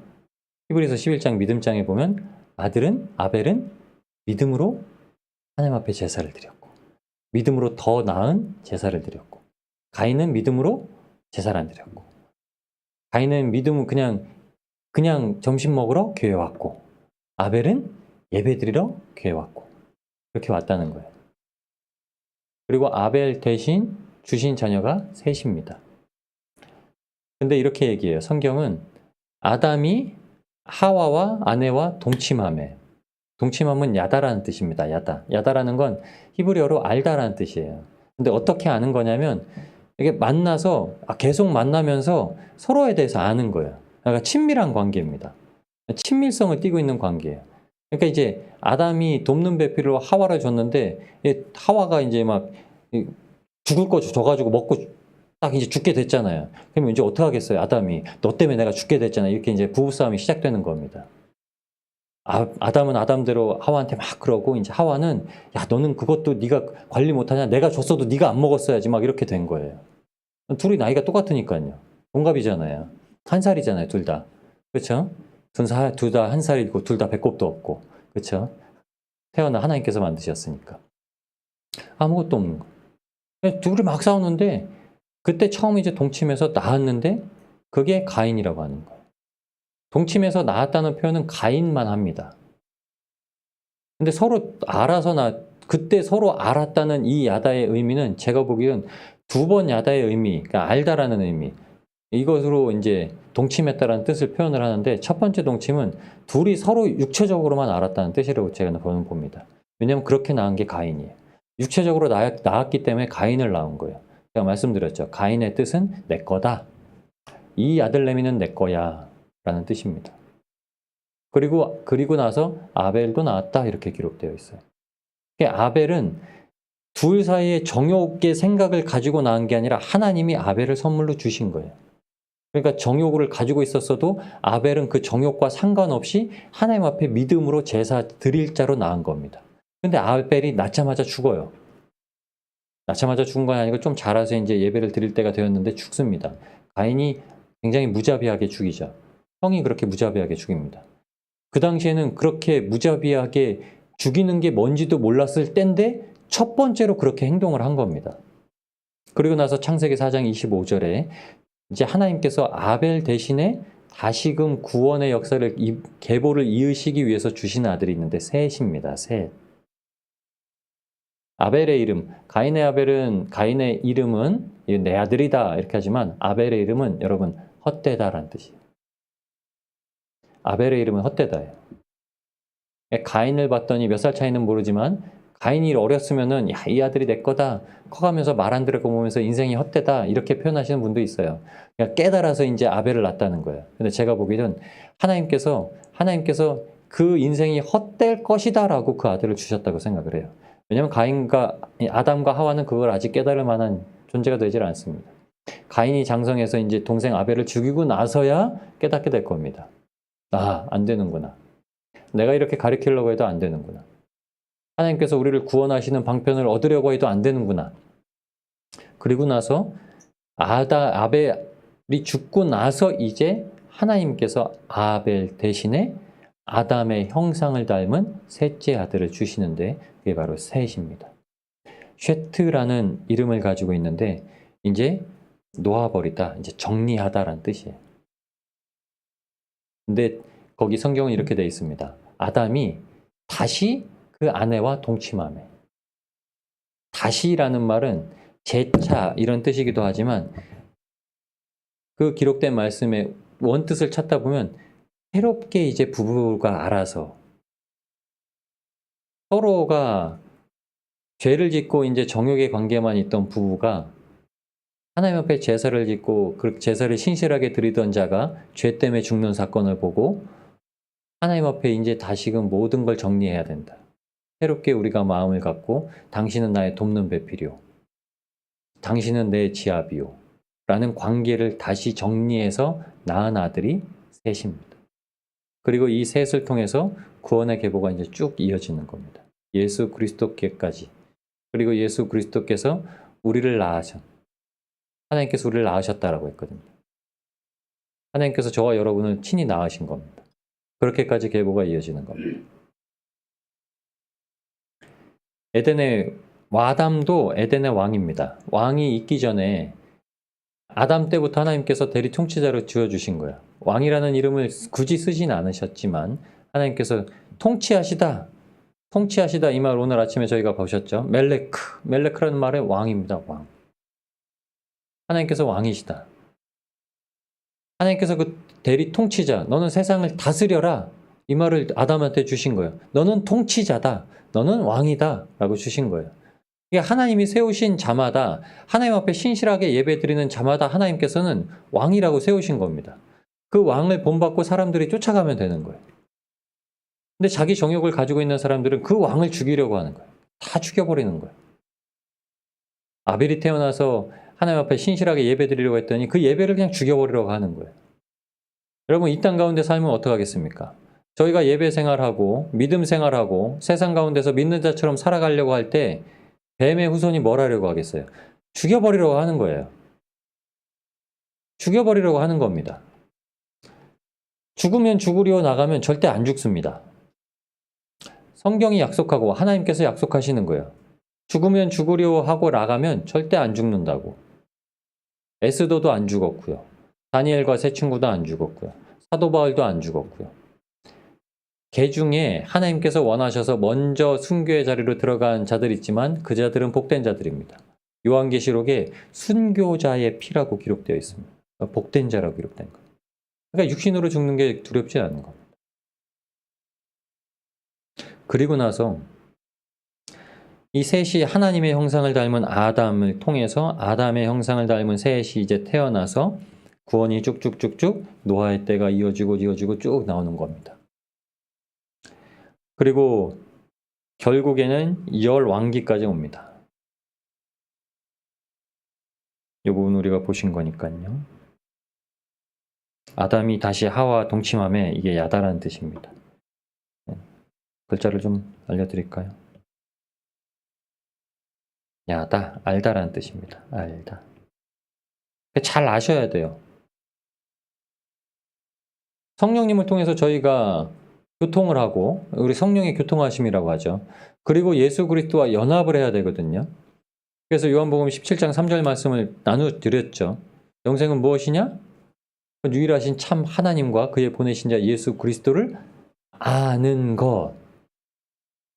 히브리서 11장 믿음장에 보면 아벨은 믿음으로 하나님 앞에 제사를 드렸고, 믿음으로 더 나은 제사를 드렸고, 가인은 믿음으로 제사를 안 드렸고, 가인은 믿음은 그냥 점심 먹으러 교회 왔고, 아벨은 예배 드리러 교회 왔고, 그렇게 왔다는 거예요. 그리고 아벨 대신 주신 자녀가 셋입니다. 근데 이렇게 얘기해요. 성경은 아담이 하와와 아내와 동침함에, 동침함은 야다라는 뜻입니다. 야다라는 건 히브리어로 알다라는 뜻이에요. 근데 어떻게 아는 거냐면 이게 만나서 계속 만나면서 서로에 대해서 아는 거예요. 그러니까 친밀한 관계입니다. 친밀성을 띠고 있는 관계예요. 그러니까 이제 아담이 돕는 배필로 하와를 줬는데 하와가 이제 막 죽을 거 줘가지고 먹고 딱 이제 죽게 됐잖아요. 그러면 이제 어떻게 하겠어요? 아담이 너 때문에 내가 죽게 됐잖아. 이렇게 이제 부부싸움이 시작되는 겁니다. 아담은 아담대로 하와한테 막 그러고 이제 하와는 야 너는 그것도 네가 관리 못하냐? 내가 줬어도 네가 안 먹었어야지 막 이렇게 된 거예요. 둘이 나이가 똑같으니까요. 동갑이잖아요. 한 살이잖아요, 둘 다. 그렇죠? 둘 다 한 살이고 둘 다 배꼽도 없고, 그렇죠? 태어나 하나님께서 만드셨으니까 아무것도 없는 거. 둘이 막 싸우는데 그때 처음 이제 동침해서 낳았는데 그게 가인이라고 하는 거예요. 동침해서 낳았다는 표현은 가인만 합니다. 근데 서로 그때 서로 알았다는 이 야다의 의미는 제가 보기엔 두 번 야다의 의미, 그러니까 알다라는 의미, 이것으로 이제 동침했다라는 뜻을 표현을 하는데 첫 번째 동침은 둘이 서로 육체적으로만 알았다는 뜻이라고 제가 봅니다. 왜냐하면 그렇게 낳은 게 가인이에요. 육체적으로 낳았기 때문에 가인을 낳은 거예요. 제가 말씀드렸죠. 가인의 뜻은 내 거다. 이 아들내미는 내 거야 라는 뜻입니다. 그리고 나서 아벨도 낳았다 이렇게 기록되어 있어요. 아벨은 둘 사이에 정욕의 생각을 가지고 낳은 게 아니라 하나님이 아벨을 선물로 주신 거예요. 그러니까 정욕을 가지고 있었어도 아벨은 그 정욕과 상관없이 하나님 앞에 믿음으로 제사 드릴 자로 낳은 겁니다. 근데 아벨이 낳자마자 죽어요. 낳자마자 죽은 건 아니고 좀 자라서 이제 예배를 드릴 때가 되었는데 죽습니다. 가인이 굉장히 무자비하게 죽이죠. 형이 그렇게 무자비하게 죽입니다. 그 당시에는 그렇게 무자비하게 죽이는 게 뭔지도 몰랐을 때인데 첫 번째로 그렇게 행동을 한 겁니다. 그리고 나서 창세기 4장 25절에 이제 하나님께서 아벨 대신에 다시금 구원의 역사를 계보를 이으시기 위해서 주신 아들이 있는데 셋입니다. 셋. 아벨의 이름, 가인의 이름은 내 아들이다 이렇게 하지만 아벨의 이름은 여러분 헛되다라는 뜻이에요. 아벨의 이름은 헛되다예요. 가인을 봤더니 몇 살 차이는 모르지만 가인이 어렸으면은 야, 이 아들이 내 거다. 커가면서 말 안 들을 거 보면서 인생이 헛되다 이렇게 표현하시는 분도 있어요. 그러니까 깨달아서 이제 아벨을 낳았다는 거예요. 근데 제가 보기에는 하나님께서 그 인생이 헛될 것이다라고 그 아들을 주셨다고 생각을 해요. 왜냐하면 아담과 하와는 그걸 아직 깨달을 만한 존재가 되질 않습니다. 가인이 장성해서 이제 동생 아벨을 죽이고 나서야 깨닫게 될 겁니다. 안 되는구나. 내가 이렇게 가르치려고 해도 안 되는구나. 하나님께서 우리를 구원하시는 방편을 얻으려고 해도 안 되는구나. 그리고 나서 아벨이 죽고 나서 이제 하나님께서 아벨 대신에 아담의 형상을 닮은 셋째 아들을 주시는데 그게 바로 셋입니다. 쉐트라는 이름을 가지고 있는데 이제 놓아버리다, 이제 정리하다라는 뜻이에요. 근데 거기 성경은 이렇게 되어 있습니다. 아담이 다시 그 아내와 동침하며. 다시라는 말은 재차 이런 뜻이기도 하지만 그 기록된 말씀의 원뜻을 찾다 보면 새롭게 이제 부부가 알아서 서로가 죄를 짓고 이제 정욕의 관계만 있던 부부가 하나님 앞에 제사를 짓고 그 제사를 신실하게 드리던 자가 죄 때문에 죽는 사건을 보고 하나님 앞에 이제 다시금 모든 걸 정리해야 된다. 새롭게 우리가 마음을 갖고 당신은 나의 돕는 배필이요. 당신은 내 지아비요 라는 관계를 다시 정리해서 낳은 아들이 셋입니다. 그리고 이 셋을 통해서 구원의 계보가 이제 쭉 이어지는 겁니다. 예수 그리스도께까지. 그리고 예수 그리스도께서 우리를 낳으셨. 하나님께서 우리를 낳으셨다라고 했거든요. 하나님께서 저와 여러분을 친히 낳으신 겁니다. 그렇게까지 계보가 이어지는 겁니다. 아담도 에덴의 왕입니다. 왕이 있기 전에 아담 때부터 하나님께서 대리 통치자로 지어주신 거예요. 왕이라는 이름을 굳이 쓰진 않으셨지만 하나님께서 통치하시다 이 말 오늘 아침에 저희가 보셨죠. 멜레크라는 말의 왕입니다. 왕. 하나님께서 왕이시다. 하나님께서 그 대리 통치자, 너는 세상을 다스려라, 이 말을 아담한테 주신 거예요. 너는 통치자다, 너는 왕이다 라고 주신 거예요. 이게 하나님이 세우신 자마다, 하나님 앞에 신실하게 예배드리는 자마다 하나님께서는 왕이라고 세우신 겁니다. 그 왕을 본받고 사람들이 쫓아가면 되는 거예요. 근데 자기 정욕을 가지고 있는 사람들은 그 왕을 죽이려고 하는 거예요. 다 죽여버리는 거예요. 아벨이 태어나서 하나님 앞에 신실하게 예배드리려고 했더니 그 예배를 그냥 죽여버리려고 하는 거예요. 여러분, 이 땅 가운데 살면 어떡하겠습니까? 저희가 예배 생활하고 믿음 생활하고 세상 가운데서 믿는 자처럼 살아가려고 할 때 뱀의 후손이 뭘 하려고 하겠어요? 죽여버리려고 하는 거예요. 죽여버리려고 하는 겁니다. 죽으면 죽으려 나가면 절대 안 죽습니다. 성경이 약속하고 하나님께서 약속하시는 거예요. 죽으면 죽으려 하고 나가면 절대 안 죽는다고. 에스더도 안 죽었고요. 다니엘과 세 친구도 안 죽었고요. 사도 바울도 안 죽었고요. 개 중에 하나님께서 원하셔서 먼저 순교의 자리로 들어간 자들이 있지만 그 자들은 복된 자들입니다. 요한계시록에 순교자의 피라고 기록되어 있습니다. 복된 자라고 기록된 거예요. 그러니까 육신으로 죽는 게 두렵지 않은 겁니다. 그리고 나서 이 셋이 하나님의 형상을 닮은 아담을 통해서 아담의 형상을 닮은 셋이 이제 태어나서 구원이 쭉쭉쭉쭉 노아의 때가 이어지고 쭉 나오는 겁니다. 그리고 결국에는 열왕기까지 옵니다. 이 부분 우리가 보신 거니까요. 아담이 다시 하와와 동침함에 이게 야다라는 뜻입니다. 글자를 좀 알려드릴까요? 야다, 알다라는 뜻입니다. 알다. 잘 아셔야 돼요. 성령님을 통해서 저희가 교통을 하고, 우리 성령의 교통하심이라고 하죠. 그리고 예수 그리스도와 연합을 해야 되거든요. 그래서 요한복음 17장 3절 말씀을 나눠드렸죠. 영생은 무엇이냐? 유일하신 참 하나님과 그의 보내신 자 예수 그리스도를 아는 것.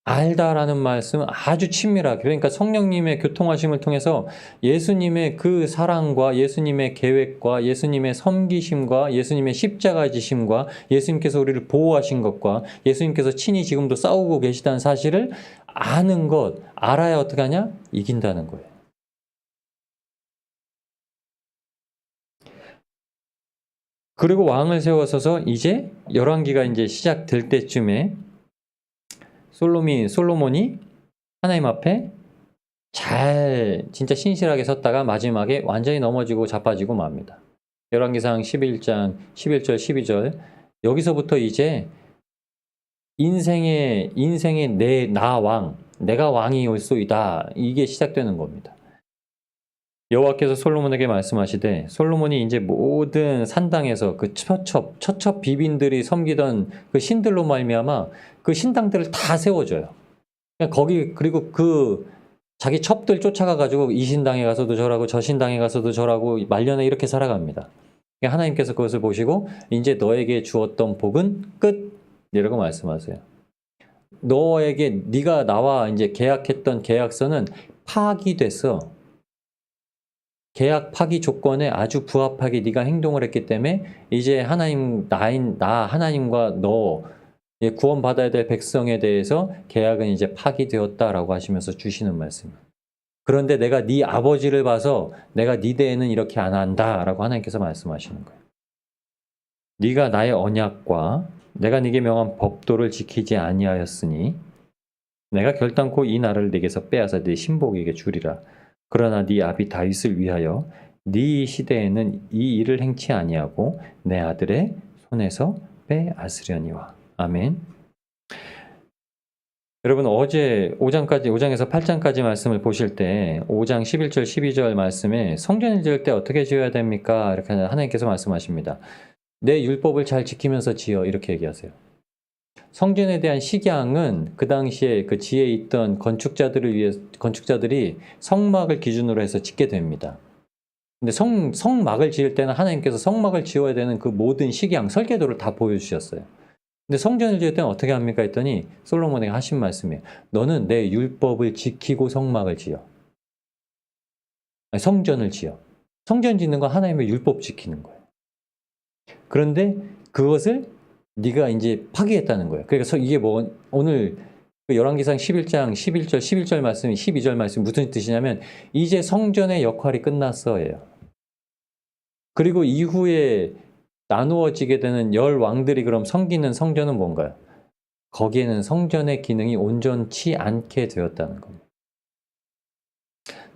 알다라는 말씀은 아주 친밀하게, 그러니까 성령님의 교통하심을 통해서 예수님의 그 사랑과 예수님의 계획과 예수님의 섬기심과 예수님의 십자가 지심과 예수님께서 우리를 보호하신 것과 예수님께서 친히 지금도 싸우고 계시다는 사실을 아는 것, 알아야 어떻게 하냐? 이긴다는 거예요. 그리고 왕을 세워서서 이제 열왕기가 이제 시작될 때쯤에 솔로몬이 하나님 앞에 잘 진짜 신실하게 섰다가 마지막에 완전히 넘어지고 자빠지고 맙니다. 열왕기상 11장 11절 12절 여기서부터 이제 인생의 내가 왕이 올소이다, 이게 시작되는 겁니다. 여호와께서 솔로몬에게 말씀하시되 솔로몬이 이제 모든 산당에서 그 처첩 비빈들이 섬기던 그 신들로 말미암아 그 신당들을 다 세워줘요. 거기 그리고 그 자기 첩들 쫓아가 가지고 이 신당에 가서도 절하고 저 신당에 가서도 절하고 말년에 이렇게 살아갑니다. 하나님께서 그것을 보시고 이제 너에게 주었던 복은 끝, 이라고 말씀하세요. 너에게 네가 나와 이제 계약했던 계약서는 파기됐어. 계약 파기 조건에 아주 부합하게 네가 행동을 했기 때문에 이제 하나님과 너 구원받아야 될 백성에 대해서 계약은 이제 파기되었다라고 하시면서 주시는 말씀입니다. 그런데 내가 네 아버지를 봐서 내가 네 대에는 이렇게 안 한다라고 하나님께서 말씀하시는 거예요. 네가 나의 언약과 내가 네게 명한 법도를 지키지 아니하였으니 내가 결단코 이 나라를 네게서 빼앗아 네 신복에게 주리라. 그러나 네 아비 다윗을 위하여 네 시대에는 이 일을 행치 아니하고 내 아들의 손에서 빼앗으려니와. 아멘. 여러분 어제 5장에서 8장까지 말씀을 보실 때 5장 11절 12절 말씀에 성전을 지을 때 어떻게 지어야 됩니까? 이렇게 하나님께서 말씀하십니다. 내 율법을 잘 지키면서 지어, 이렇게 얘기하세요. 성전에 대한 식양은 그 당시에 그 지에 있던 건축자들이 성막을 기준으로 해서 짓게 됩니다. 근데 성막을 지을 때는 하나님께서 성막을 지어야 되는 그 모든 식양, 설계도를 다 보여주셨어요. 근데 성전을 지을 때는 어떻게 합니까? 했더니 솔로몬에게 하신 말씀이에요. 너는 내 율법을 지키고 성막을 지어. 아니, 성전을 지어. 성전 짓는 건 하나님의 율법 지키는 거예요. 그런데 그것을 네가 이제 파기했다는 거예요. 그래서 이게 뭐 오늘 열왕기상 11장 11절 11절 말씀이 12절 말씀이 무슨 뜻이냐면 이제 성전의 역할이 끝났어예요. 그리고 이후에 나누어지게 되는 10왕들이 그럼 섬기는 성전은 뭔가요? 거기에는 성전의 기능이 온전치 않게 되었다는 겁니다.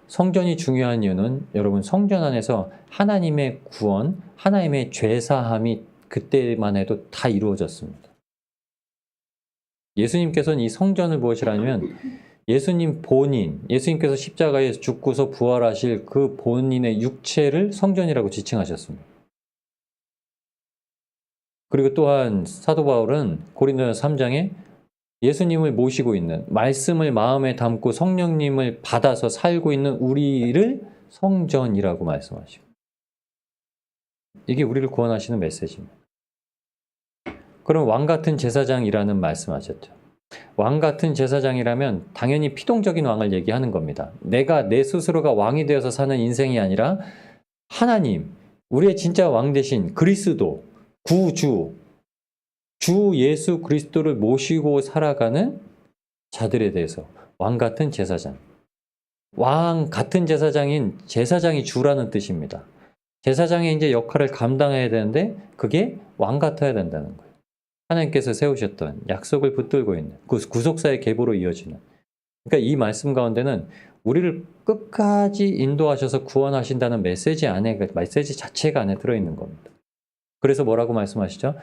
성전이 중요한 이유는 여러분 성전 안에서 하나님의 구원, 하나님의 죄사함이 그때만 해도 다 이루어졌습니다. 예수님께서는 이 성전을 무엇이라면 예수님 본인, 예수님께서 십자가에서 죽고서 부활하실 그 본인의 육체를 성전이라고 지칭하셨습니다. 그리고 또한 사도 바울은 고린도전서 3장에 예수님을 모시고 있는, 말씀을 마음에 담고 성령님을 받아서 살고 있는 우리를 성전이라고 말씀하시고, 이게 우리를 구원하시는 메시지입니다. 그럼 왕같은 제사장이라는 말씀하셨죠. 왕같은 제사장이라면 당연히 피동적인 왕을 얘기하는 겁니다. 내가 내 스스로가 왕이 되어서 사는 인생이 아니라 하나님, 우리의 진짜 왕 대신 그리스도, 구주, 주 예수 그리스도를 모시고 살아가는 자들에 대해서 왕 같은 제사장. 왕 같은 제사장인 제사장이 주라는 뜻입니다. 제사장의 이제 역할을 감당해야 되는데 그게 왕 같아야 된다는 거예요. 하나님께서 세우셨던 약속을 붙들고 있는 그 구속사의 계보로 이어지는. 그러니까 이 말씀 가운데는 우리를 끝까지 인도하셔서 구원하신다는 메시지 자체가 안에 들어있는 겁니다. 그래서 뭐라고 말씀하시죠?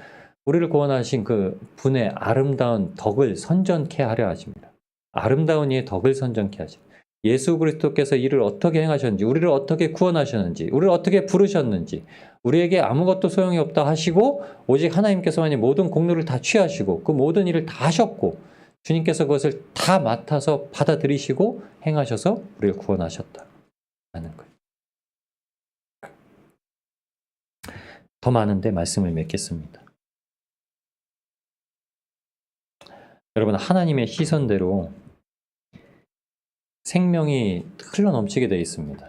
우리를 구원하신 그 분의 아름다운 덕을 선전케 하려 하십니다. 아름다운 이의 덕을 선전케 하십니다. 예수 그리스도께서 이를 어떻게 행하셨는지, 우리를 어떻게 구원하셨는지, 우리를 어떻게 부르셨는지, 우리에게 아무것도 소용이 없다 하시고 오직 하나님께서만이 모든 공로를 다 취하시고 그 모든 일을 다 하셨고 주님께서 그것을 다 맡아서 받아들이시고 행하셔서 우리를 구원하셨다 하는 거예요. 더 많은데 말씀을 맺겠습니다. 여러분, 하나님의 시선대로 생명이 흘러넘치게 되어 있습니다.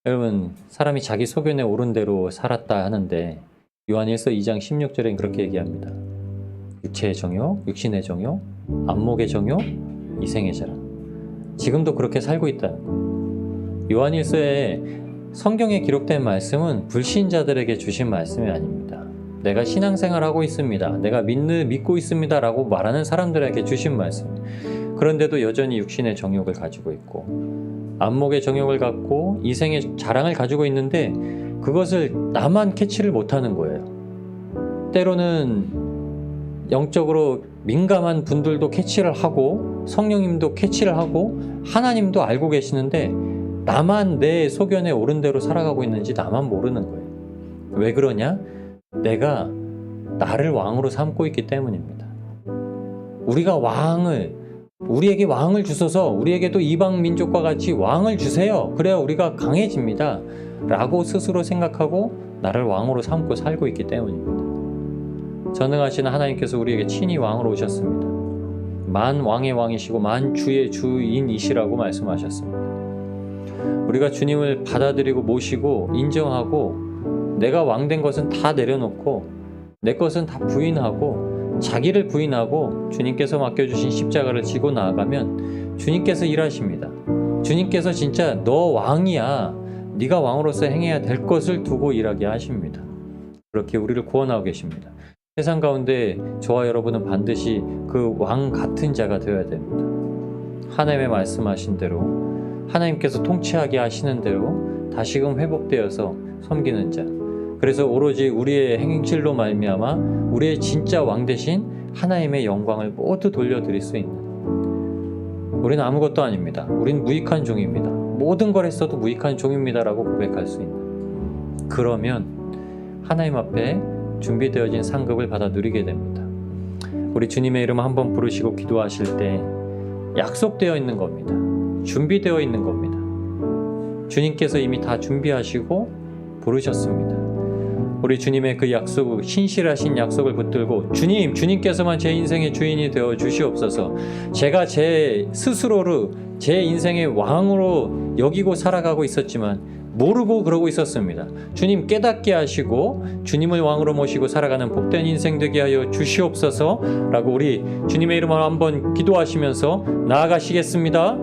여러분, 사람이 자기 소견에 오른 대로 살았다 하는데 요한일서 2장 16절엔 그렇게 얘기합니다. 육체의 정욕, 육신의 정욕, 안목의 정욕, 이생의 자랑. 지금도 그렇게 살고 있다는 거예요. 요한일서에 성경에 기록된 말씀은 불신자들에게 주신 말씀이 아닙니다. 내가 신앙생활하고 있습니다. 내가 믿고 있습니다. 라고 말하는 사람들에게 주신 말씀. 그런데도 여전히 육신의 정욕을 가지고 있고 안목의 정욕을 갖고 이생의 자랑을 가지고 있는데 그것을 나만 캐치를 못하는 거예요. 때로는 영적으로 민감한 분들도 캐치를 하고 성령님도 캐치를 하고 하나님도 알고 계시는데 나만 내 소견에 옳은 대로 살아가고 있는지 나만 모르는 거예요. 왜 그러냐? 내가 나를 왕으로 삼고 있기 때문입니다. 우리에게 왕을 주셔서 우리에게도 이방 민족과 같이 왕을 주세요. 그래야 우리가 강해집니다. 라고 스스로 생각하고 나를 왕으로 삼고 살고 있기 때문입니다. 전능하신 하나님께서 우리에게 친히 왕으로 오셨습니다. 만 왕의 왕이시고 만 주의 주인이시라고 말씀하셨습니다. 우리가 주님을 받아들이고 모시고 인정하고 내가 왕된 것은 다 내려놓고 내 것은 다 부인하고 자기를 부인하고 주님께서 맡겨주신 십자가를 지고 나아가면 주님께서 일하십니다. 주님께서 진짜 너 왕이야. 네가 왕으로서 행해야 될 것을 두고 일하게 하십니다. 그렇게 우리를 구원하고 계십니다. 세상 가운데 저와 여러분은 반드시 그 왕 같은 자가 되어야 됩니다. 하나님의 말씀하신 대로 하나님께서 통치하게 하시는 대로 다시금 회복되어서 섬기는 자. 그래서 오로지 우리의 행실로 말미암아 우리의 진짜 왕 대신 하나님의 영광을 모두 돌려드릴 수 있는, 우리는 아무것도 아닙니다. 우린 무익한 종입니다. 모든 걸 했어도 무익한 종입니다라고 고백할 수 있는, 그러면 하나님 앞에 준비되어진 상급을 받아 누리게 됩니다. 우리 주님의 이름 한번 부르시고 기도하실 때 약속되어 있는 겁니다. 준비되어 있는 겁니다. 주님께서 이미 다 준비하시고 부르셨습니다. 우리 주님의 그 약속, 신실하신 약속을 붙들고 주님께서만 제 인생의 주인이 되어 주시옵소서. 제가 제 스스로를 제 인생의 왕으로 여기고 살아가고 있었지만 모르고 그러고 있었습니다. 주님 깨닫게 하시고 주님을 왕으로 모시고 살아가는 복된 인생 되게 하여 주시옵소서 라고 우리 주님의 이름으로 한번 기도하시면서 나아가시겠습니다.